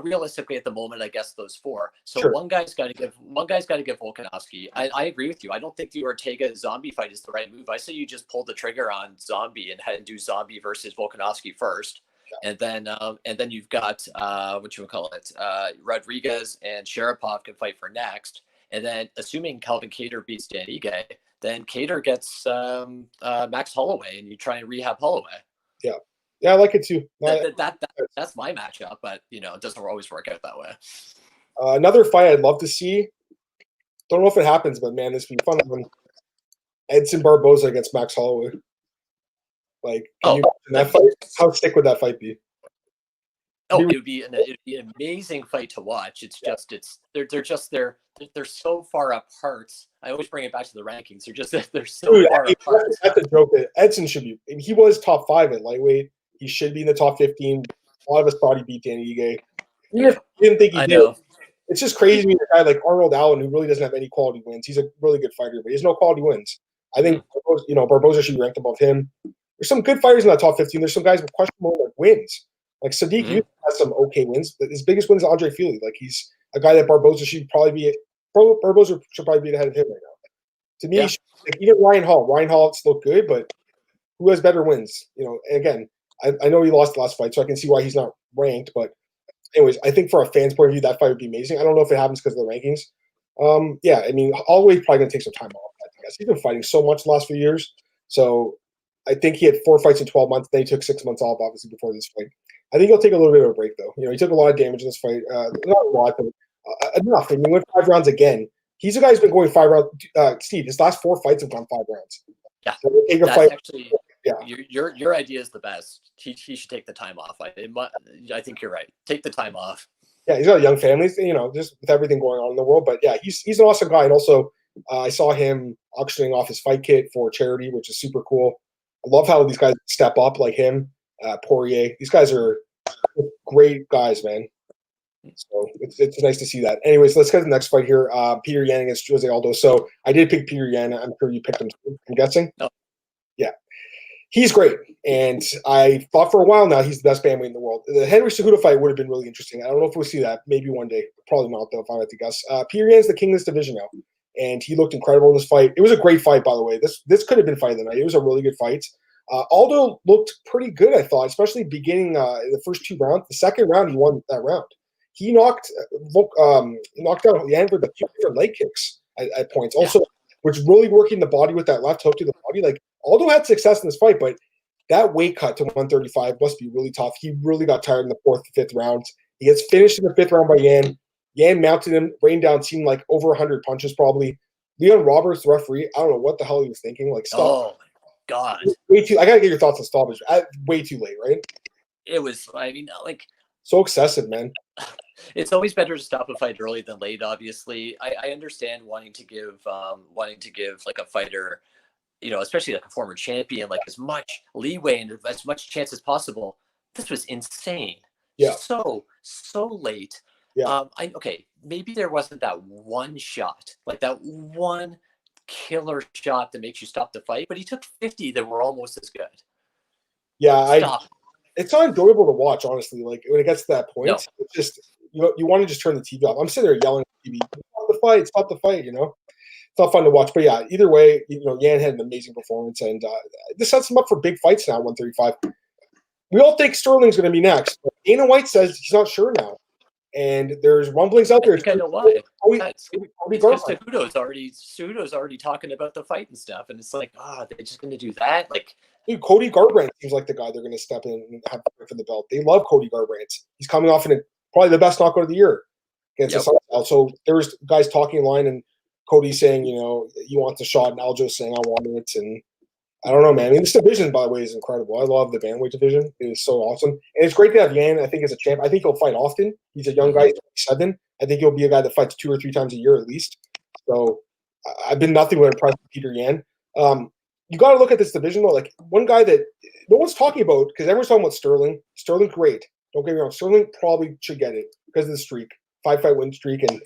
realistically, at the moment, I guess those 4. So one guy's got to give Volkanovski. I agree with you. I don't think the Ortega Zombie fight is the right move. I say you just pull the trigger on Zombie and head and do Zombie versus Volkanovski first. And then you've got Rodriguez and Sharipov can fight for next. And then assuming Calvin Kattar beats Dan Ige, then Kattar gets Max Holloway, and you try and rehab Holloway. Yeah, I like it too. That's my matchup, but you know, it doesn't always work out that way. Another fight I'd love to see. Don't know if it happens, but man, this would be fun when Edson Barboza against Max Holloway. Like, can you imagine that fight? How sick would that fight be? It would be an amazing fight to watch. It's just they're so far apart. I always bring it back to the rankings. They're so far apart. That's a joke. Edson should be. He was top 5 at lightweight. He should be in the top 15. A lot of us thought he beat Danny Ige. Even if he didn't think he did. It's just crazy when a guy like Arnold Allen, who really doesn't have any quality wins. He's a really good fighter, but he has no quality wins. I think Barboza should be ranked above him. There's some good fighters in that top 15. There's some guys with questionable wins. Like Sadiq Youssef has some okay wins. His biggest win is Andre Fili. Like, he's a guy that Barboza should probably be. Barboza should probably be ahead of him right now. To me, even Ryan Hall. Ryan Hall still good, but who has better wins? You know, and again, I know he lost the last fight, so I can see why he's not ranked. But anyways, I think for a fan's point of view, that fight would be amazing. I don't know if it happens because of the rankings. I mean, Holloway's probably going to take some time off. I guess he's been fighting so much the last few years. So I think he had 4 fights in 12 months. Then he took 6 months off, obviously, before this fight. I think he'll take a little bit of a break, though. You know, he took a lot of damage in this fight. Not a lot, but enough. And he went 5 rounds again. He's a guy who's been going 5 rounds. Steve, his last 4 fights have gone 5 rounds. Yeah, so that's fight. Actually, your idea is the best. He should take the time off. I think you're right. Take the time off. Yeah, he's got a young family, you know, just with everything going on in the world. But yeah, he's an awesome guy. And also, I saw him auctioning off his fight kit for charity, which is super cool. I love how these guys step up like him, Poirier. These guys are great guys, man. So it's nice to see that. Anyways, let's get to the next fight here. Petr Yan against Jose Aldo. So I did pick Petr Yan. I'm sure you picked him, I'm guessing. No. Yeah. He's great. And I thought for a while now he's the best bantamweight in the world. The Henry Cejudo fight would have been really interesting. I don't know if we'll see that. Maybe one day. Probably not, though, if I had to guess. Petr Yan's the king of this division now. And he looked incredible in this fight. It was a great fight, by the way. This could have been fight of the night. It was a really good fight. Aldo looked pretty good, I thought, especially beginning the first 2 rounds. The second round, he won that round. He knocked out Yan with a few different leg kicks at points. Also, was really working the body with that left hook to the body. Like, Aldo had success in this fight, but that weight cut to 135 must be really tough. He really got tired in the 4th, 5th rounds. He gets finished in the 5th round by Yan. Yan mounted him, rained down, seemed like over 100 punches probably. Leon Roberts, the referee, I don't know what the hell he was thinking. Like, stop. Oh, my God. Way too, I got to get your thoughts on stoppage. Way too late, right? It was, I mean, like, so excessive, man. It's always better to stop a fight early than late, obviously. I understand wanting to give like a fighter, you know, especially like a former champion, like as much leeway and as much chance as possible. This was insane. Yeah. So late. Yeah. Okay, maybe there wasn't that one shot, like that one killer shot that makes you stop the fight, but he took 50 that were almost as good. Yeah, it's not enjoyable to watch, honestly. Like when it gets to that point, No. It's just you want to just turn the TV off. I'm sitting there yelling at the TV, stop the fight, you know. It's not fun to watch. But yeah, either way, you know, Yan had an amazing performance, and this sets him up for big fights now, 135. We all think Sterling's going to be next, but Dana White says he's not sure now. And there's rumblings out there. I know why. Because Cejudo's already talking about the fight and stuff, and it's like, they're just going to do that? Like, dude, Cody Garbrandt seems like the guy they're going to step in and have for the belt. They love Cody Garbrandt. He's coming off in probably the best knockout of the year against the Southpaw. So there was guys talking line, and Cody saying, you know, he wants a shot, and Aldo saying, I want it. And I don't know, man. I mean, this division, by the way, is incredible. I love the bantamweight division. It is so awesome. And it's great to have Yan, I think, as a champ. I think he'll fight often. He's a young guy, 27. I think he'll be a guy that fights 2 or 3 times a year at least. So I've been nothing but impressed with Petr Yan. You got to look at this division, though. Like, one guy that no one's talking about, because everyone's talking about Sterling. Sterling, great. Don't get me wrong. Sterling probably should get it because of the streak. 5-fight win streak, and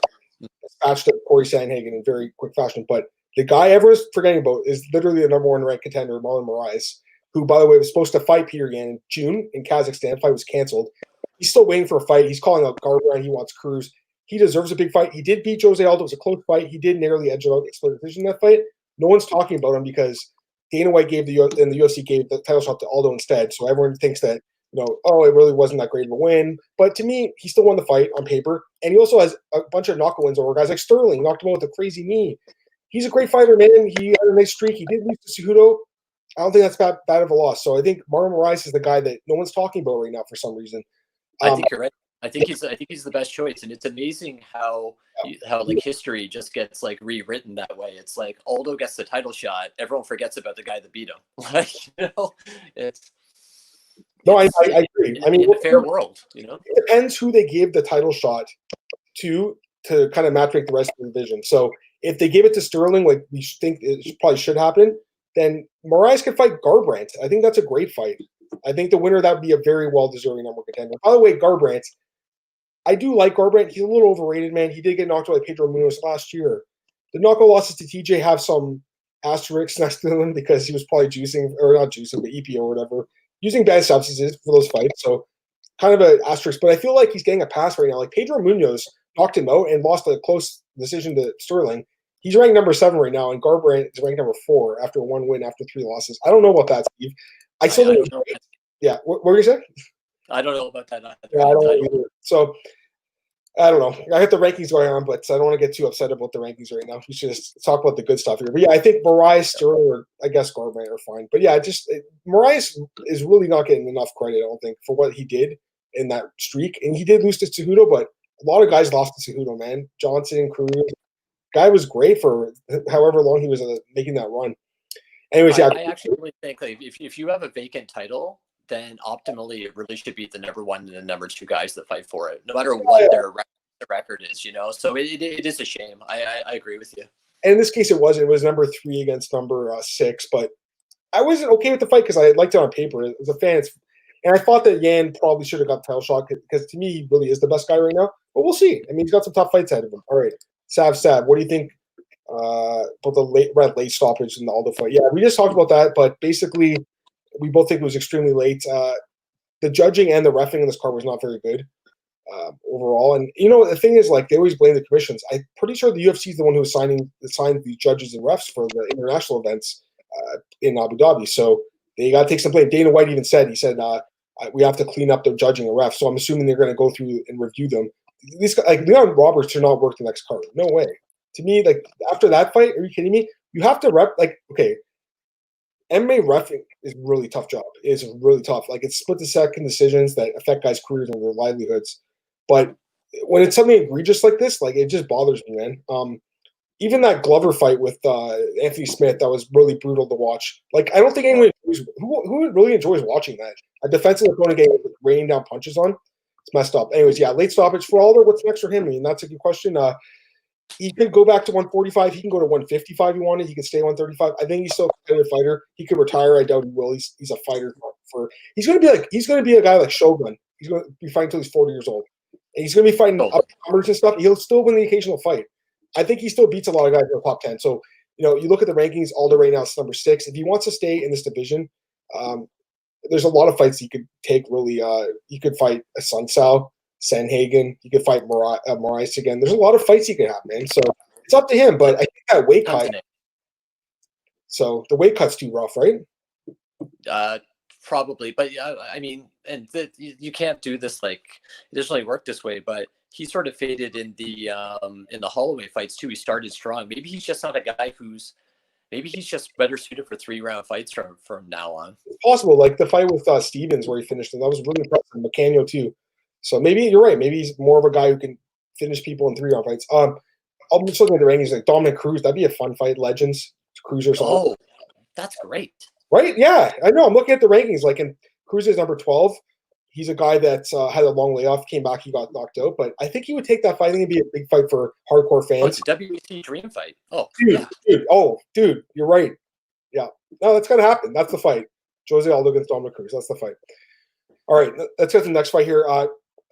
dispatched Corey Sandhagen in very quick fashion. But the guy everyone's forgetting about is literally the number 1 ranked contender, Marlon Moraes, who, by the way, was supposed to fight Petr Yan in June in Kazakhstan. Fight was canceled. He's still waiting for a fight. He's calling out Garbrandt. He wants Cruz. He deserves a big fight. He did beat Jose Aldo. It was a close fight. He did narrowly edge out split decision in that fight. No one's talking about him because Dana White and the UFC gave the title shot to Aldo instead. So everyone thinks that, you know, it really wasn't that great of a win. But to me, he still won the fight on paper. And he also has a bunch of knockout wins over guys like Sterling, knocked him out with a crazy knee. He's a great fighter, man. He had a nice streak. He did lose to Cejudo. I don't think that's bad of a loss. So I think Marlon Moraes is the guy that no one's talking about right now for some reason. I think you're right. I think he's the best choice, and it's amazing how like history just gets like rewritten that way. It's like Aldo gets the title shot, everyone forgets about the guy that beat him. Like, you know, I agree. I mean, in a fair world, you know, it depends who they give the title shot to kind of match make the rest of the division. So if they give it to Sterling, like we think it probably should happen, then Moraes could fight Garbrandt. I think that's a great fight. I think the winner, that would be a very well-deserving number 1 contender. By the way, Garbrandt, I do like Garbrandt. He's a little overrated, man. He did get knocked out by Pedro Munoz last year. The knockout losses to TJ have some asterisks next to them because he was probably juicing, or not juicing, but EPO or whatever, using bad substances for those fights. So kind of an asterisk. But I feel like he's getting a pass right now. Like Pedro Munoz knocked him out and lost a close decision to Sterling. He's ranked number 7 right now, and Garbrandt is ranked number 4 after 1 win after 3 losses. I don't know about that, Steve. I still think yeah. What were you saying? I don't know about that either. Yeah, I don't know either. So I don't know. I have the rankings going on, but I don't want to get too upset about the rankings right now. We should just talk about the good stuff here. But yeah, I think Moraes, Sterling, or I guess Garbrandt are fine. But yeah, Moraes is really not getting enough credit, I don't think, for what he did in that streak. And he did lose to Cejudo, but a lot of guys lost to Cejudo, man. Johnson, Cruz. Guy was great for however long he was making that run. Anyways, yeah. I actually really think like if you have a vacant title, then optimally it really should be the number 1 and the number 2 guys that fight for it, no matter what their record is, you know. So it is a shame. I agree with you. And in this case, it was number 3 against number 6, but I wasn't okay with the fight because I liked it on paper. As a fan, and I thought that Yan probably should have got the title shot because to me, he really is the best guy right now. But we'll see. I mean, he's got some tough fights ahead of him. All right, Sav, what do you think about the late stoppage in the Aldo fight? Yeah, we just talked about that, but basically, we both think it was extremely late. The judging and the reffing in this card was not very good overall. And you know, the thing is, like, they always blame the commissions. I'm pretty sure the UFC is the one who was signed the judges and refs for the international events in Abu Dhabi. So they got to take some blame. Dana White even said, we have to clean up the judging and refs. So I'm assuming they're going to go through and review them. These guys, like Leon Roberts, should not work the next card. No way. To me, like after that fight, are you kidding me? You have to rep. Like, okay, MMA reffing is a really tough job. It's really tough. Like, it's split-second decisions that affect guys' careers and their livelihoods. But when it's something egregious like this, like, it just bothers me, man. Even that Glover fight with Anthony Smith, that was really brutal to watch. Like, I don't think anyone who really enjoys watching that. A defensive opponent getting raining down punches on. It's messed up. Anyways, yeah, late stoppage for Aldo. What's next for him? I mean, that's a good question. He could go back to 145. He can go to 155 if he wanted. He can stay 135. I think he's still a competitive fighter. He could retire. I doubt he will. He's a fighter for. He's going to be a guy like Shogun. He's going to be fighting until he's 40 years old, and he's going to be fighting up-and-comers and stuff. He'll still win the occasional fight. I think he still beats a lot of guys in the top 10. So, you look at the rankings. Aldo right now is number 6. If he wants to stay in this division, there's a lot of fights he could take. Really, he could fight a Sun Sao, Sanhagen. He could fight Moraes again. There's a lot of fights he could have, man. So it's up to him. But I think that weight cut. So the weight cut's too rough, right? Probably, but I mean, and you can't do this, like, it doesn't really work this way. But he sort of faded in the Holloway fights too. He started strong. Maybe he's just not a guy maybe he's just better suited for 3-round fights from now on. It's possible, like the fight with Stevens where he finished him. That was really impressive. McCanio too. So maybe you're right. Maybe he's more of a guy who can finish people in 3-round fights. I'm just looking at the rankings, like Dominic Cruz. That'd be a fun fight. Legends, Cruz or something. Oh, that's great. Right? Yeah, I know. I'm looking at the rankings. Like, in Cruz is number 12. He's a guy that had a long layoff, came back, he got knocked out. But I think he would take that fight. I think it'd be a big fight for hardcore fans. Oh, it's a WBC dream fight. Oh, dude, you're right. Yeah. No, that's going to happen. That's the fight. Jose Aldo against Dominic Cruz. That's the fight. All right, let's get to the next fight here.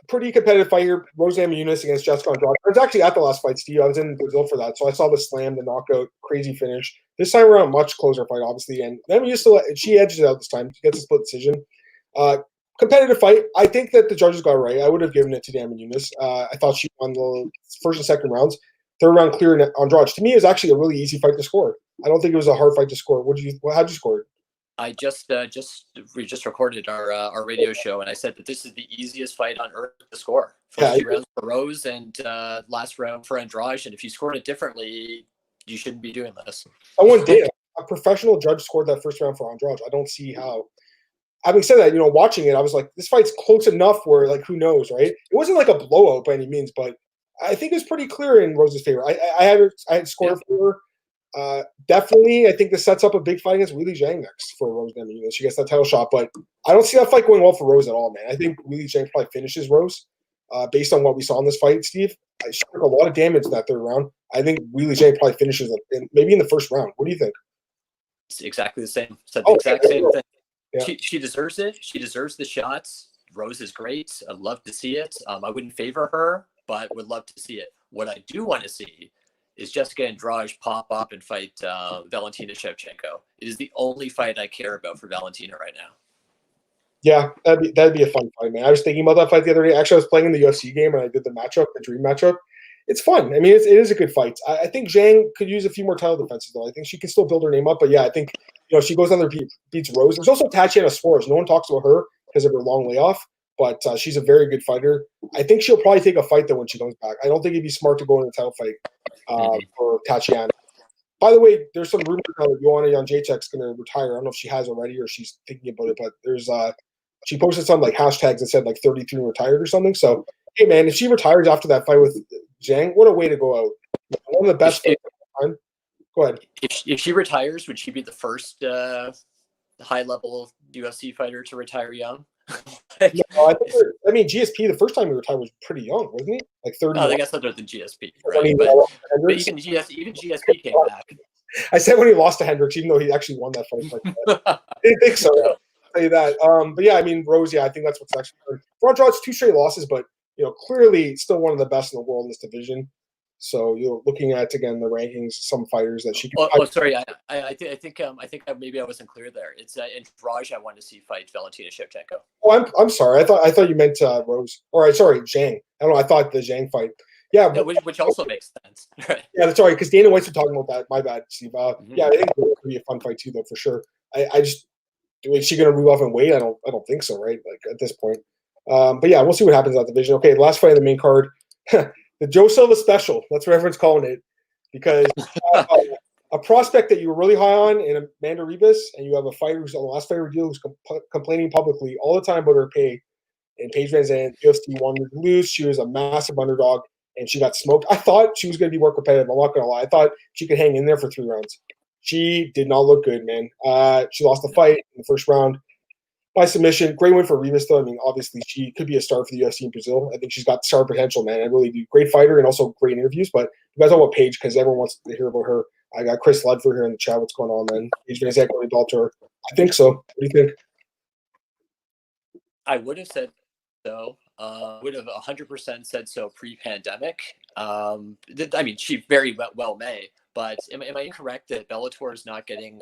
Pretty competitive fight here. Rose Namajunas against Jessica Andrade. I was actually at the last fight, Steve. I was in Brazil for that. So I saw the slam, the knockout, crazy finish. This time around, much closer fight, obviously. And she edges it out this time. She gets a split decision. Competitive fight. I think that the judges got it right. I would have given it to Namajunas. I thought she won the first and second rounds. Third round clear Andrade. To me, it was actually a really easy fight to score. I don't think it was a hard fight to score. How'd you score it? I we just recorded our radio show, and I said that this is the easiest fight on earth to score. First 2 rounds for Rose and last round for Andrade. And if you scored it differently, you shouldn't be doing this. Someone did. A professional judge scored that first round for Andrade. I don't see how. Having said that, watching it, I was like, this fight's close enough where, like, who knows, right? It wasn't like a blowout by any means, but I think it was pretty clear in Rose's favor. I had scored for her. Definitely, I think this sets up a big fight against Weili Zhang next for Rose Namajunas. She gets that title shot, but I don't see that fight going well for Rose at all, man. I think Weili Zhang probably finishes Rose based on what we saw in this fight, Steve. She took a lot of damage in that third round. I think Weili Zhang probably finishes maybe in the first round. What do you think? It's exactly the same. Said the exact same thing. Yeah. She deserves it. She deserves the shots. Rose is great. I'd love to see it. I wouldn't favor her, but would love to see it. What I do want to see is Jessica Andrade pop up and fight Valentina Shevchenko. It is the only fight I care about for Valentina right now. Yeah, that'd be a fun fight, man. I was thinking about that fight the other day. Actually, I was playing in the UFC game and I did the matchup, the dream matchup. It's fun. I mean, it is a good fight. I think Zhang could use a few more title defenses, though. I think she can still build her name up. But yeah, I think she goes on there, beats Rose. There's also Tatiana Suarez. No one talks about her because of her long layoff, but she's a very good fighter. I think she'll probably take a fight though when she comes back. I don't think it'd be smart to go in a title fight for Tatiana. By the way, there's some rumors now that Joanna Jędrzejczyk's going to retire. I don't know if she has already or she's thinking about it, but there's she posted some like hashtags that said like 33 retired or something. So hey, man, if she retires after that fight with Zhang, what a way to go out! One of the best fights of all time. Go ahead. If she retires, would she be the first high-level UFC fighter to retire young? No, I mean, GSP, the first time he retired was pretty young, wasn't he? Like 30. I guess other than GSP, right? But even GSP came back. I said when he lost to Hendricks, even though he actually won that fight. I didn't think so. I'll tell you that. But yeah, I mean, Rose, I think that's what's actually good. For Andrade's 2 straight losses, but clearly still one of the best in the world in this division. So looking at again the rankings, some fighters that she can. Sorry, I think maybe I wasn't clear there. It's Andrade I want to see fight Valentina Shevchenko. Oh, I'm sorry. I thought you meant Rose. All right, sorry, Zhang. I don't know. I thought the Zhang fight. Yeah, no, which also makes sense. Right. Yeah, that's all right. Because Dana White's talking about that. My bad, Steve. Yeah, I think it would be a fun fight too, though, for sure. I just is she going to move off and wait? I don't think so, right? Like at this point. But yeah, we'll see what happens in that division. Okay, last fight in the main card. The Joe Silva special. That's what everyone's calling it. Because a prospect that you were really high on in Amanda Ribas, and you have a fighter who's on the last fighter deal who's complaining publicly all the time about her pay. And Paige VanZant, UFC wanted to lose. She was a massive underdog, and she got smoked. I thought she was going to be more competitive. I'm not going to lie. I thought she could hang in there for 3 rounds. She did not look good, man. She lost the fight in the first round by submission. Great win for Ribas, though. I mean, obviously, she could be a star for the UFC in Brazil. I think she's got star potential, man. I really do. Great fighter and also great interviews. But you guys talk about Paige because everyone wants to hear about her. I got Chris Ludford here in the chat. What's going on, man? Paige VanZant going to Bellator. I think so. What do you think? I would have said so. Would have 100% said so pre-pandemic. I mean, she very well may. But am I incorrect that Bellator is not getting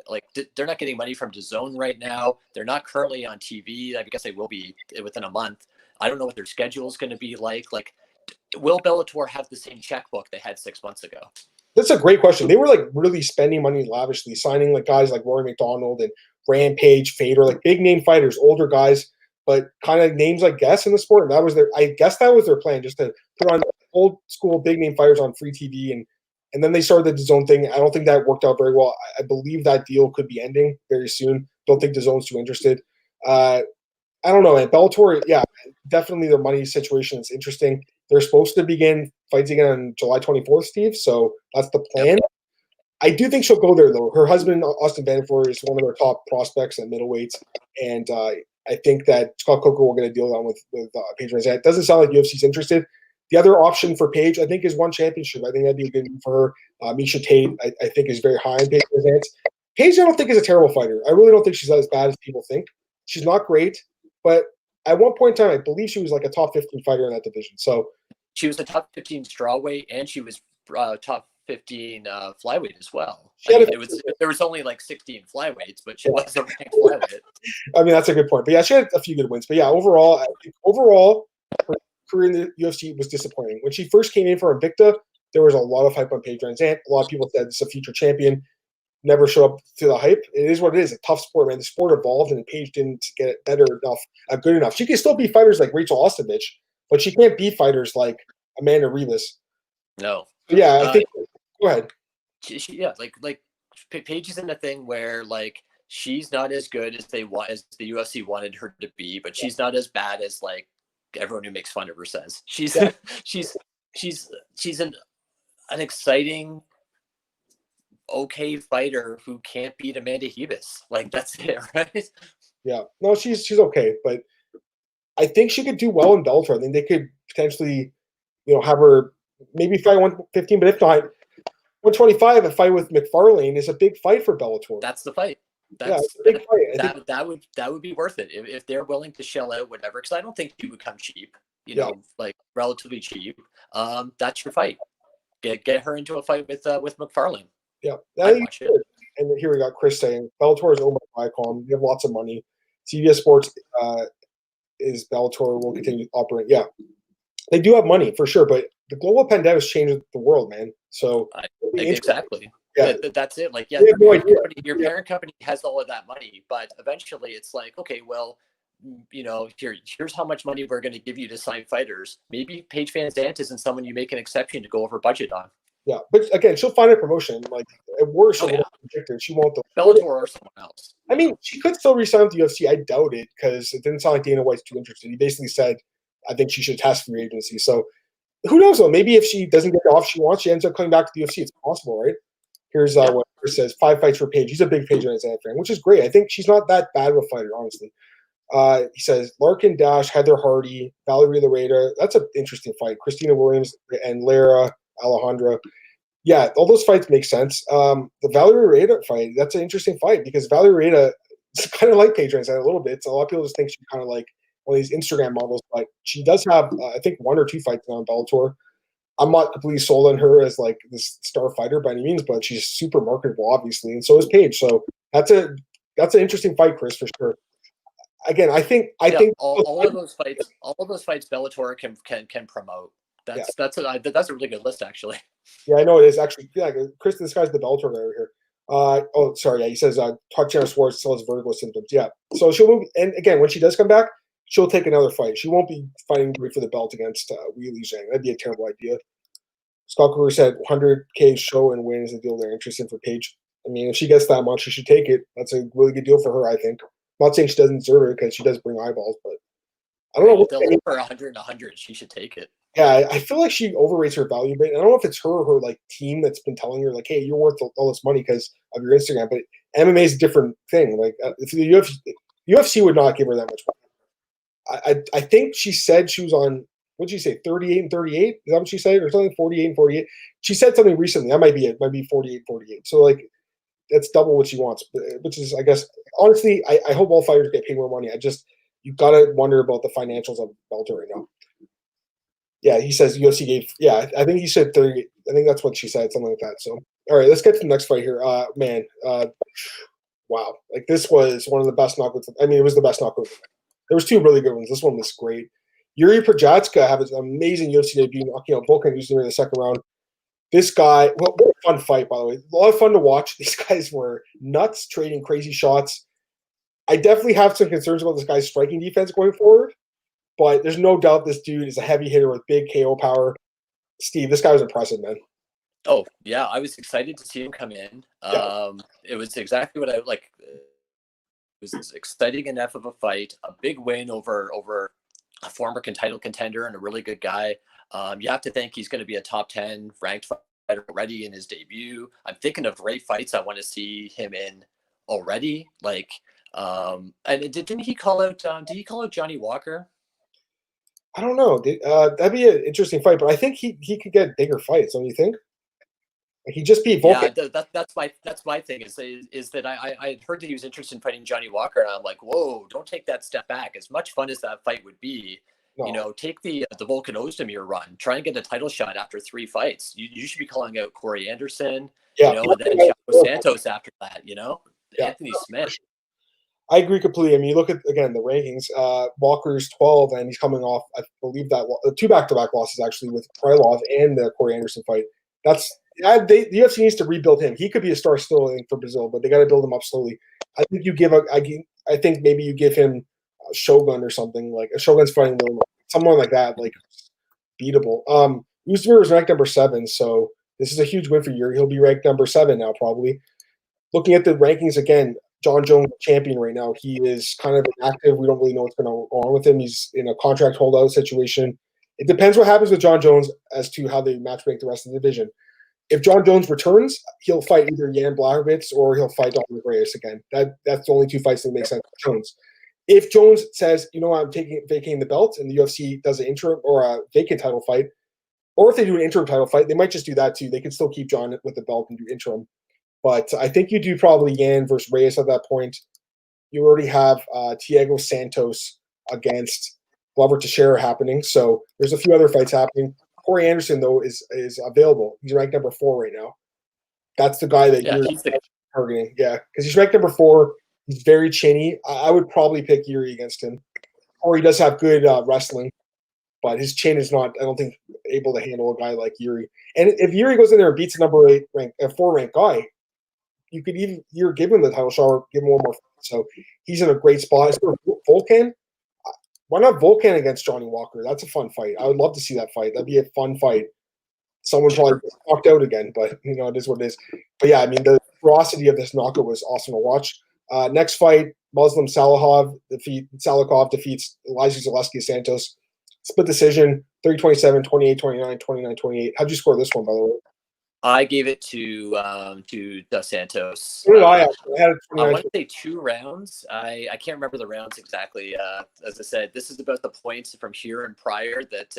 they're not getting money from DAZN right now? They're not currently on TV. I guess they will be within a month. I don't know what their schedule is going to be like. Will Bellator have the same checkbook they had 6 months ago? That's a great question. They were really spending money lavishly, signing guys like Rory McDonald and Rampage, Fader, big name fighters, older guys, but kind of names in the sport. And I guess that was their plan, just to put on old school big name fighters on free TV. And then they started the DAZN thing. I don't think that worked out very well. I believe that deal could be ending very soon. Don't think DAZN's too interested. I don't know, man. Bellator, yeah, definitely their money situation is interesting. They're supposed to begin fights again on July 24th, Steve. So that's the plan. Yep. I do think she'll go there, though. Her husband, Austin Vanderford, is one of their top prospects at middleweights. And I think that Scott Coker will get a deal done with Paige VanZant. It doesn't sound like UFC's interested. The other option for Paige, I think, is one championship. I think that'd be a good move for her. Misha Tate, I think, is very high on Paige VanZant. Paige, I don't think, is a terrible fighter. I really don't think she's as bad as people think. She's not great, but at one point in time, I believe she was a top 15 fighter in that division. So she was the top 15 strawweight, and she was top 15 flyweight as well. There was only 16 flyweights, but she was a ranked flyweight. I mean, that's a good point. But yeah, she had a few good wins. But yeah, overall, her career in the UFC was disappointing. When she first came in for Invicta, there was a lot of hype on Paige VanZant. A lot of people said it's a future champion. Never show up to the hype. It is what it is. A tough sport, man. The sport evolved, and Paige didn't get it better enough, good enough. She can still beat fighters like Rachel Ostovich, but she can't beat fighters like Amanda Ribas. No. Yeah, I think. Go ahead. Paige is in a thing where she's not as good as the UFC wanted her to be, but she's not as bad as everyone who makes fun of her says. She's an exciting, okay fighter who can't beat Amanda Ribas. That's it, right? Yeah. No, she's okay, but I think she could do well in Bellator. I think they could potentially, have her maybe fight 115, but if not, 125, a fight with McFarlane is a big fight for Bellator. That's the fight. It's a big fight. That would be worth it if they're willing to shell out whatever. Because I don't think she would come cheap. Relatively cheap. That's your fight. Get her into a fight with McFarlane. Yeah, watch it. And here we got Chris saying Bellator is owned by Viacom. You have lots of money. CBS Sports is Bellator will continue to operate. Yeah, they do have money for sure, but the global pandemic has changed the world, man. So exactly. Yeah, that's it. Your parent company has all of that money, but eventually it's okay, well, here's how much money we're going to give you to sign fighters. Maybe Paige VanZant isn't someone you make an exception to go over budget on. Yeah, but again, she'll find a promotion. At worst, she won't. Bellator or someone else. I mean, she could still resign with the UFC. I doubt it because it didn't sound like Dana White's too interested. He basically said, "I think she should test free agency." So who knows? Though, maybe if she doesn't get the offer she wants, she ends up coming back to the UFC. It's possible, right? Here's what Chris says: 5 fights for Paige. He's a big Paige VanZant fan, which is great. I think she's not that bad of a fighter, honestly. He says Larkin Dash, Heather Hardy, Valerie Lareda. That's an interesting fight. Christina Williams and Lara Alejandra. Yeah, all those fights make sense. The Valerie Lareda fight, that's an interesting fight because Valerie Lareda is kind of like Paige VanZant a little bit. So a lot of people just think she's kind of like one of these Instagram models, but she does have, I think, 1 or 2 fights now in Bellator. I'm not completely sold on her as this star fighter by any means, but she's super marketable, obviously, and so is Paige. So that's an interesting fight, Chris, for sure. Again, I think all of those fights Bellator can promote. That's a really good list, actually. Yeah, I know it is actually. Yeah, Chris, this guy's the Bellator guy over here. Sorry, yeah, he says Tatiana Schwartz still has vertigo symptoms. Yeah, so she'll move, and again, when she does come back, she'll take another fight. She won't be fighting for the belt against Weili Zhang. That'd be a terrible idea. Scott Cooper said 100K show and win is the deal they're interested in for Paige. I mean, if she gets that much, she should take it. That's a really good deal for her, I think. I'm not saying she doesn't deserve it because she does bring eyeballs, but I don't know. If they'll offer 100 and 100, she should take it. Yeah, I feel like she overrates her value, but I don't know if it's her or her like team that's been telling her like, "Hey, you're worth all this money because of your Instagram." But MMA is a different thing. Like, if the UFC would not give her that much money. I think she said she was on, what did she say, 38 and 38? Is that what she said, or something? 48 and 48. She said something recently. That might be it. Might be 48, 48. So like, that's double what she wants, which is, I guess, honestly, I hope all fighters get paid more money. You gotta wonder about the financials of Bellator right now. Yeah, he says UFC gave. Yeah, I think he said 30. I think that's what she said, something like that. So, all right, let's get to the next fight here. Wow, like this was one of the best knockouts. I mean, it was the best knockout. There was two really good ones. This one was great. Jiri Prochazka had an amazing UFC debut, knocking out Volkanovski in the second round. This guy, what a fun fight, by the way. A lot of fun to watch. These guys were nuts, trading crazy shots. I definitely have some concerns about this guy's striking defense going forward, but there's no doubt this dude is a heavy hitter with big KO power. Steve, this guy was impressive, man. Oh, yeah. I was excited to see him come in. It was exactly what I like. It was exciting enough of a fight, a big win over a former title contender and a really good guy. You have to think he's going to be a top 10 ranked fighter already in his debut. I'm thinking of great fights I want to see him in already. Like, and didn't he call out? Did he call out Johnny Walker? I don't know. That'd be an interesting fight, but I think he could get bigger fights. Don't you think? Like, he just beat Volkan. Yeah, that's my thing is that I had heard that he was interested in fighting Johnny Walker, and I'm like, whoa, don't take that step back. As much fun as that fight would be, take the Volkanovski run, try and get a title shot after 3 fights. You should be calling out Corey Anderson, and then Thiago Santos after that. Anthony Smith. I agree completely. I mean, you look at, again, the rankings. Walker's 12, and he's coming off, I believe, that 2 back-to-back losses, actually, with Krylov and the Corey Anderson fight. The UFC needs to rebuild him. He could be a star still, I think, for Brazil, but they got to build him up slowly. I think maybe you give him a Shogun or something. Like, a Shogun's fighting someone like that, like, beatable. Usman was ranked number 7, so this is a huge win for Yuri. He'll be ranked number 7 now, probably. Looking at the rankings again, John Jones champion right now. He is kind of inactive. We don't really know what's going to go on with him. He's in a contract holdout situation. It depends what happens with John Jones as to how they match rank the rest of the division. If John Jones returns, he'll fight either Jan Blachowicz or he'll fight Dominic Reyes again. That's the only 2 fights that make sense for Jones. If Jones says, you know what, I'm vacating the belt, and the UFC does an interim or a vacant title fight, or if they do an interim title fight, they might just do that too. They can still keep John with the belt and do interim. But I think you do probably Yan versus Reyes at that point. You already have Thiago Santos against Glover Teixeira happening. So there's a few other fights happening. Corey Anderson, though, is available. He's ranked number 4 right now. That's the guy that you're targeting. Yeah, because he's ranked number 4. He's very chinny. I would probably pick Yuri against him. Corey does have good wrestling, but his chin is not, I don't think, able to handle a guy like Yuri. And if Yuri goes in there and beats a number 4 ranked guy, you could you're giving him the title shot or give him one more fight. So he's in a great spot. Volkan, why not Volkan against Johnny Walker? That's a fun fight. I would love to see that fight. That'd be a fun fight. Someone probably knocked out again, but it is what it is. But yeah, I mean, the ferocity of this knockout was awesome to watch. Next fight, Muslim Salakov defeats Elijah Zaleski Santos. Split decision, 30-27, 28-29, 29-28. How'd you score this one, by the way? I gave it to Dos Santos. What did I actually? I had it I want to say 2 rounds. I can't remember the rounds exactly. As I said, this is about the points from here and prior that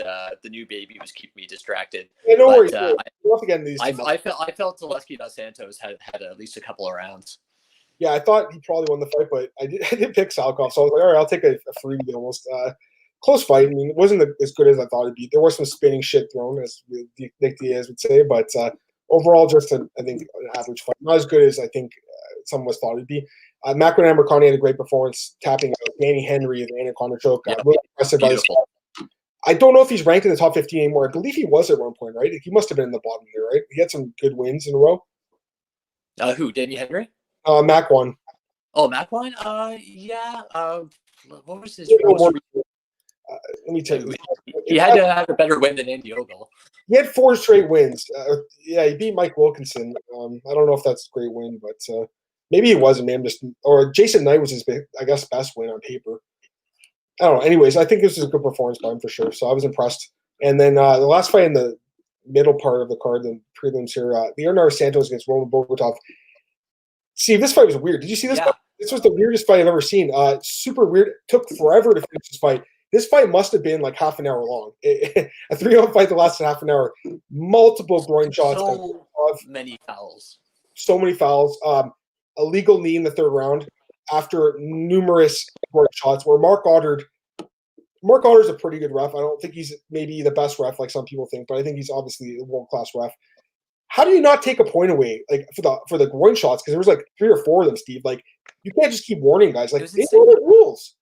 the new baby was keeping me distracted. Yeah, no worries. I felt Zaleski Dos Santos had at least a couple of rounds. Yeah, I thought he probably won the fight, but I did pick Salakov, so I was like, all right, I'll take a freebie almost. Close fight. I mean, it wasn't as good as I thought it'd be. There was some spinning shit thrown, as Nick Diaz would say, but overall, just an average fight. Not as good as I think some of us thought it'd be. Makwan Amirkhani had a great performance, tapping out Danny Henry in the anaconda choke. Really impressive by his side. I don't know if he's ranked in the top 15 anymore. I believe he was at one point, right? He must have been in the bottom there, right? He had some good wins in a row. Who? Danny Henry? Makwan. Oh, Makwan? Yeah. What was his? Let me tell you. He had to have a better win than Andy Ogle. He had 4 straight wins. Yeah, he beat Mike Wilkinson. I don't know if that's a great win, but maybe he wasn't, man. Or Jason Knight was his, I guess, best win on paper. I don't know. Anyways, I think this is a good performance by him for sure. So I was impressed. And then the last fight in the middle part of the card, the prelims here, Leonardo Santos against Roman Bogotov. See, this fight was weird. Did you see this fight? This was the weirdest fight I've ever seen. Super weird. It took forever to finish this fight. This fight must have been like half an hour long. A 3-round fight that lasted half an hour. Multiple groin shots. So many fouls. So many fouls. Illegal knee in the 3rd round after numerous groin shots where Mark Goddard's a pretty good ref. I don't think he's maybe the best ref like some people think, but I think he's obviously a world-class ref. How do you not take a point away like for the groin shots? Because there was like 3 or 4 of them, Steve. Like you can't just keep warning guys. Like they know the rules.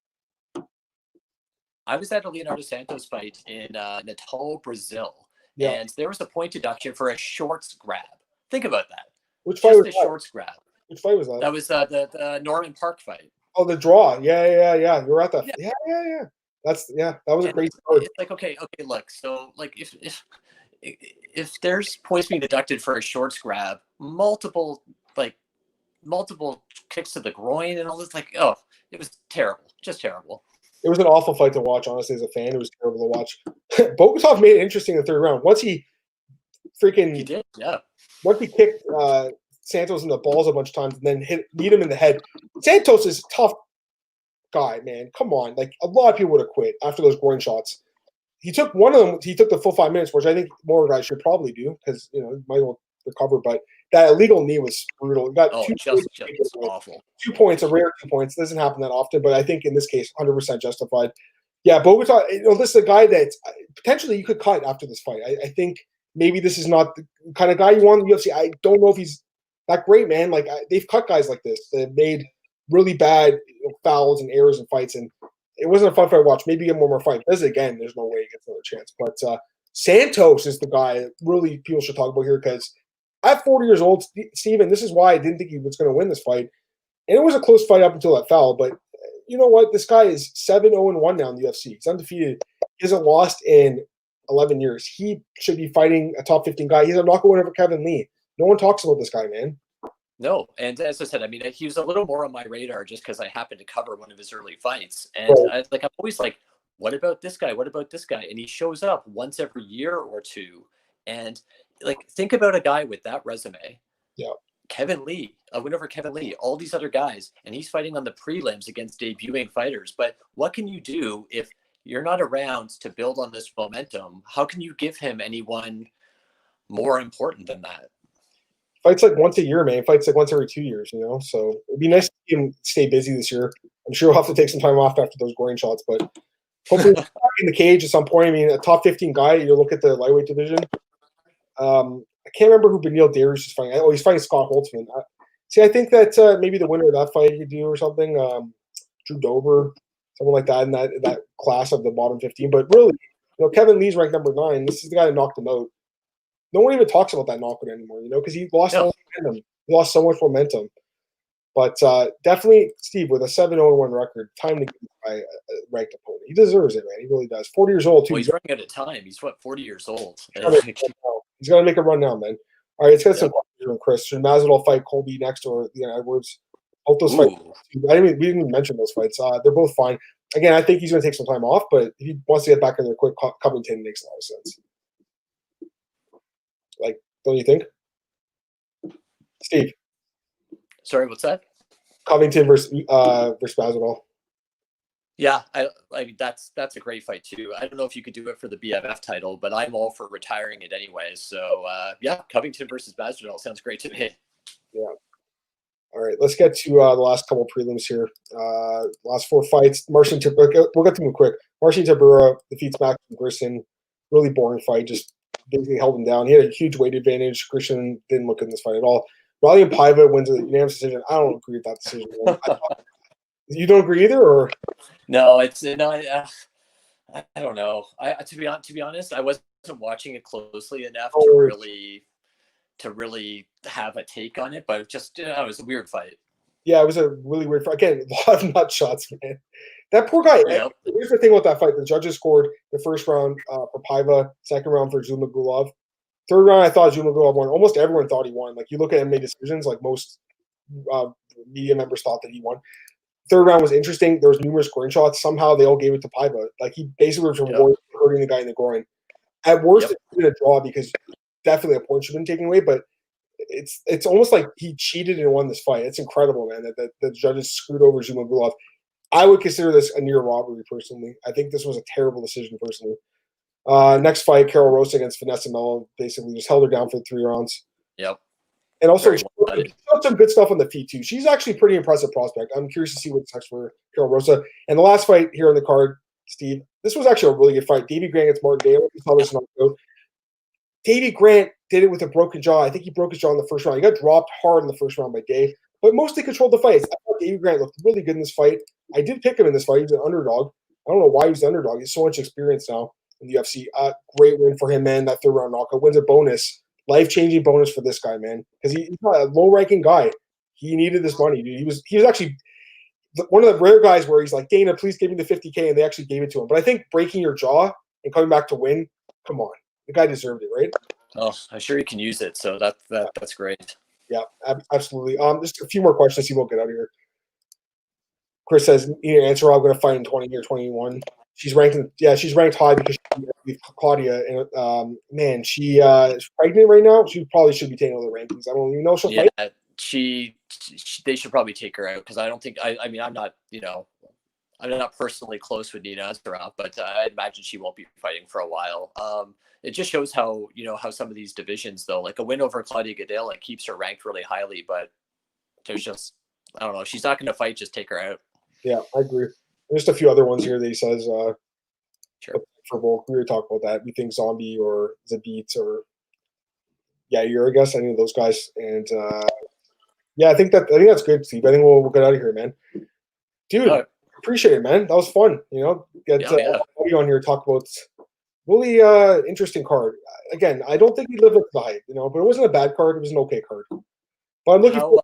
I was at a Leonardo Santos fight in Natal, Brazil, Yeah. and there was a point deduction for a shorts grab. Think about that. Which fight was Just a that? shorts grab. Which fight was that? That was the Norman Park fight. Oh, the draw. Yeah. You were at that. Yeah. That was a great card. It's like okay, look. So like if there's points being deducted for a shorts grab, multiple kicks to the groin and all this, like, oh, it was terrible, just terrible. It was an awful fight to watch, honestly, as a fan. It was terrible to watch. Bogotov made it interesting in the 3rd round. Once he did, yeah. Once he kicked Santos in the balls a bunch of times and then beat him in the head. Santos is a tough guy, man. Come on. Like, a lot of people would have quit after those groin shots. He took one of them. He took the full 5 minutes, which I think more guys should probably do because, you know, might well recover. But that illegal knee was brutal. He got 2 points. Just awful. 2 points, a rare 2 points. It doesn't happen that often, but I think in this case, 100% justified. Yeah, Bogota, you know, this is a guy that potentially you could cut after this fight. I think maybe this is not the kind of guy you want in the UFC. I don't know if he's that great, man. Like, they've cut guys like this that made really bad fouls and errors in fights, and it wasn't a fun fight to watch. Maybe get one more fight. This again, there's no way he gets another chance. But Santos is the guy that really people should talk about here because at 40 years old, Steven, this is why I didn't think he was going to win this fight. And it was a close fight up until that foul. But you know what? This guy is 7-0-1 now in the UFC. He's undefeated. He hasn't lost in 11 years. He should be fighting a top 15 guy. He's a knockout winner for Kevin Lee. No one talks about this guy, man. No, and as I said, I mean, he was a little more on my radar just because I happened to cover one of his early fights, and I'm always like, what about this guy? What about this guy? And he shows up once every year or two, and like, think about a guy with that resume. Yeah, Kevin Lee, a win over Kevin Lee, all these other guys, and he's fighting on the prelims against debuting fighters. But what can you do if you're not around to build on this momentum? How can you give him anyone more important than that? Fights like once a year, man. Fights like once every 2 years, you know? So it'd be nice to see him stay busy this year. I'm sure he'll have to take some time off after those groin shots, but hopefully in the cage at some point. I mean, a top 15 guy, you look at the lightweight division. I can't remember who Beneil Darius is fighting. Oh, he's fighting Scott Holtzman. I think that maybe the winner of that fight could do or something. Drew Dober, someone like that in that class of the bottom 15. But really, you know, Kevin Lee's ranked number 9. This is the guy that knocked him out. No one even talks about that knockout anymore, you know, because he lost all momentum. He lost so much momentum. But definitely, Steve, with a 7-0-1 record, time to give this guy a ranked opponent. He deserves it, man. He really does. 40 years old, too. Well, he's running out of time. He's, 40 years old? He's got to make a run now, man. All right, let's get some questions from Chris. Should Masvidal fight Colby next or Edwards? Both those fights. We didn't even mention those fights. They're both fine. Again, I think he's going to take some time off, but if he wants to get back in there quick, Covington makes a lot of sense. Like, don't you think? Steve. Sorry, what's that? Covington versus Masvidal. Yeah, I mean, that's a great fight too. I don't know if you could do it for the BMF title, but I'm all for retiring it anyways. So yeah, Covington versus Masvidal sounds great to me. Yeah. All right, let's get to the last couple prelims here. Last 4 fights. Marcin Tybura, we'll get to them quick. Marcin Tybura defeats Max Grishin. Really boring fight. Just basically held him down. He had a huge weight advantage. Grishin didn't look in this fight at all. Raleigh Paiva wins a unanimous decision. I don't agree with that decision. You don't agree either, or no? I don't know. To be honest, I wasn't watching it closely enough to really have a take on it. But just it was a weird fight. Yeah, it was a really weird fight. Again, a lot of nut shots, man. That poor guy. Yep. Here's the thing about that fight. The judges scored the first round for Paiva, second round for Zumagulov. Third round, I thought Zumagulov won. Almost everyone thought he won. Like, you look at MMA decisions, like most media members thought that he won. Third round was interesting. There was numerous groin shots. Somehow they all gave it to Paiva. Like, he basically was hurting the guy in the groin. At worst, it's been a draw because definitely a point should have been taken away, but it's almost like he cheated and won this fight. It's incredible, man, that the judges screwed over Zumagulov. I would consider this a near robbery, personally. I think this was a terrible decision, personally. Next fight, Carol Rose against Vanessa Mello, basically just held her down for 3 rounds. Yep. And also, she showed some good stuff on the feet, too. She's actually a pretty impressive prospect. I'm curious to see what's next for Carol Rosa. And the last fight here on the card, Steve, this was actually a really good fight. Davey Grant against Martin Day. We saw this on the show. Davey Grant did it with a broken jaw. I think he broke his jaw in the first round. He got dropped hard in the first round by Dave, but mostly controlled the fight. I thought Davey Grant looked really good in this fight. I did pick him in this fight. He was an underdog. I don't know why he was an underdog. He's so much experience now in the UFC. Great win for him, man. That third round knockout wins a bonus. Life-changing bonus for this guy, man. Because he's not a low-ranking guy. He needed this money, dude. He was actually one of the rare guys where he's like, Dana, please give me the $50K, and they actually gave it to him. But I think breaking your jaw and coming back to win, come on. The guy deserved it, right? Oh, I'm sure he can use it. So that's great. Yeah, absolutely. Just a few more questions. See, we'll get out of here. Chris says, need an answer. I'm going to fight in 20 or 21. She's ranked. She's ranked high because she Claudia. And man, she is pregnant right now. She probably should be taking all the rankings. I don't even know if she'll fight. They should probably take her out because I don't think. I mean, I'm not. I'm not personally close with Nina Askarov, but I imagine she won't be fighting for a while. It just shows how some of these divisions, though, like a win over Claudia Gadelha, like, keeps her ranked really highly, but there's just, I don't know, she's not going to fight, just take her out. Yeah, I agree. There's a few other ones here that he says, sure. For Volk, we were talking about that. We think Zombie or Zabit or you're, I guess, any of those guys. And I think that's good, Steve. I think we'll get out of here, man. Dude, appreciate it, man. That was fun. Get Buddy on here, talk about really interesting card. Again, I don't think he lived up to the hype, but it wasn't a bad card. It was an okay card. But I'm looking for.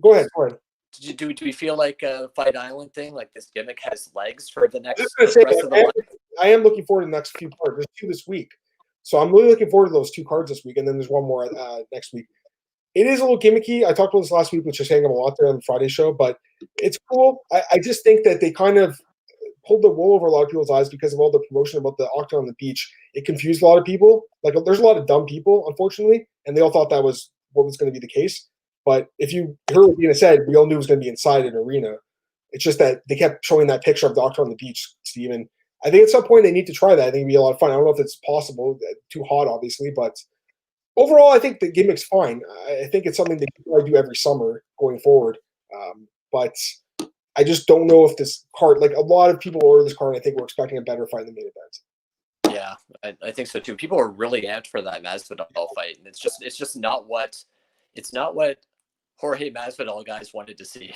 Go ahead. Do we feel like a Fight Island thing, like this gimmick has legs for the next rest of the month? I am looking forward to the next few cards. There's 2 this week. So I'm really looking forward to those 2 cards this week, and then there's one more next week. It is a little gimmicky. I talked about this last week, which is hanging a lot there on the Friday show, but it's cool. I just think that they kind of pulled the wool over a lot of people's eyes because of all the promotion about the Octagon on the beach. It confused a lot of people. Like, there's a lot of dumb people, unfortunately, and they all thought that was what was going to be the case. But if you heard what Dina said, we all knew it was going to be inside an arena. It's just that they kept showing that picture of the Octagon on the beach, Steven. I think at some point they need to try that. I think it'd be a lot of fun. I don't know if it's possible. Too hot, obviously, but overall, I think the gimmick's fine. I think it's something they probably do every summer going forward. But I just don't know if this card, like, a lot of people order this card, and I think we're expecting a better fight in the main event. Yeah, I think so too. People are really amped for that Masvidal fight, and it's just not what Jorge Masvidal guys wanted to see,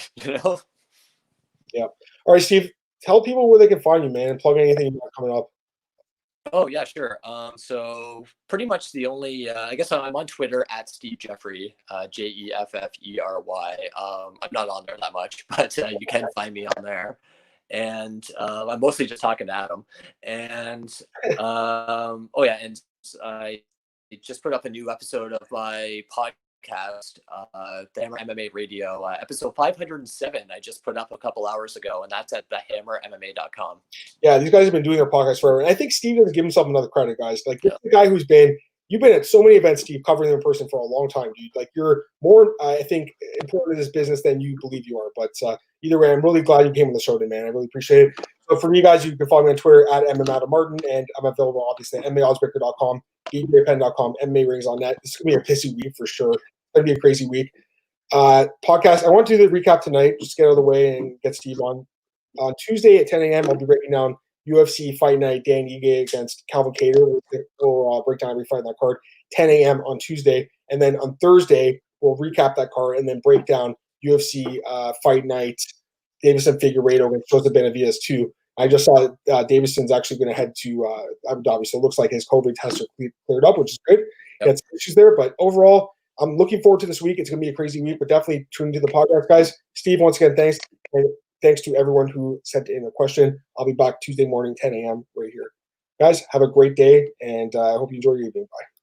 Yeah. All right, Steve, tell people where they can find you, man, and plug anything you got coming up. Oh, yeah, sure. So pretty much the only, I guess I'm on Twitter at Steve Jeffery, Jeffery. I'm not on there that much, but you can find me on there. And I'm mostly just talking to Adam. And, and I just put up a new episode of my podcast, the Hammer MMA Radio, episode 507. I just put up a couple hours ago, and that's at thehammermma.com. Yeah, these guys have been doing their podcast forever, and I think Steve doesn't give himself another credit, guys. Like, this is the guy you've been at so many events, Steve, covering them in person for a long time, dude. Like, you're more, I think, important to this business than you believe you are. But either way, I'm really glad you came on the show today, man. I really appreciate it. So for you guys, you can follow me on Twitter at MMADamMartin, and I'm available, obviously, at MMAOddsbreaker.com, DJPen.com, MMA Rings on net. This is going to be a pissy week for sure. It's going to be a crazy week. Podcast, I want to do the recap tonight, just to get out of the way and get Steve on. On Tuesday at 10 a.m., I'll be breaking down UFC Fight Night, Dan Ige against Calvin Kattar. We'll break down every fight in that card, 10 a.m. on Tuesday. And then on Thursday, we'll recap that card and then break down UFC Fight Night, Davison Figueiredo against Joseph Benavidez too. I just saw that Davison's actually going to head to Abu Dhabi, so it looks like his COVID tests are cleared up, which is good. He had some issues there, but overall, I'm looking forward to this week. It's going to be a crazy week, but definitely tune into the podcast, guys. Steve, once again, thanks. And Thanks to everyone who sent in a question. I'll be back Tuesday morning, 10 a.m. right here. Guys, have a great day, and I hope you enjoy your evening. Bye.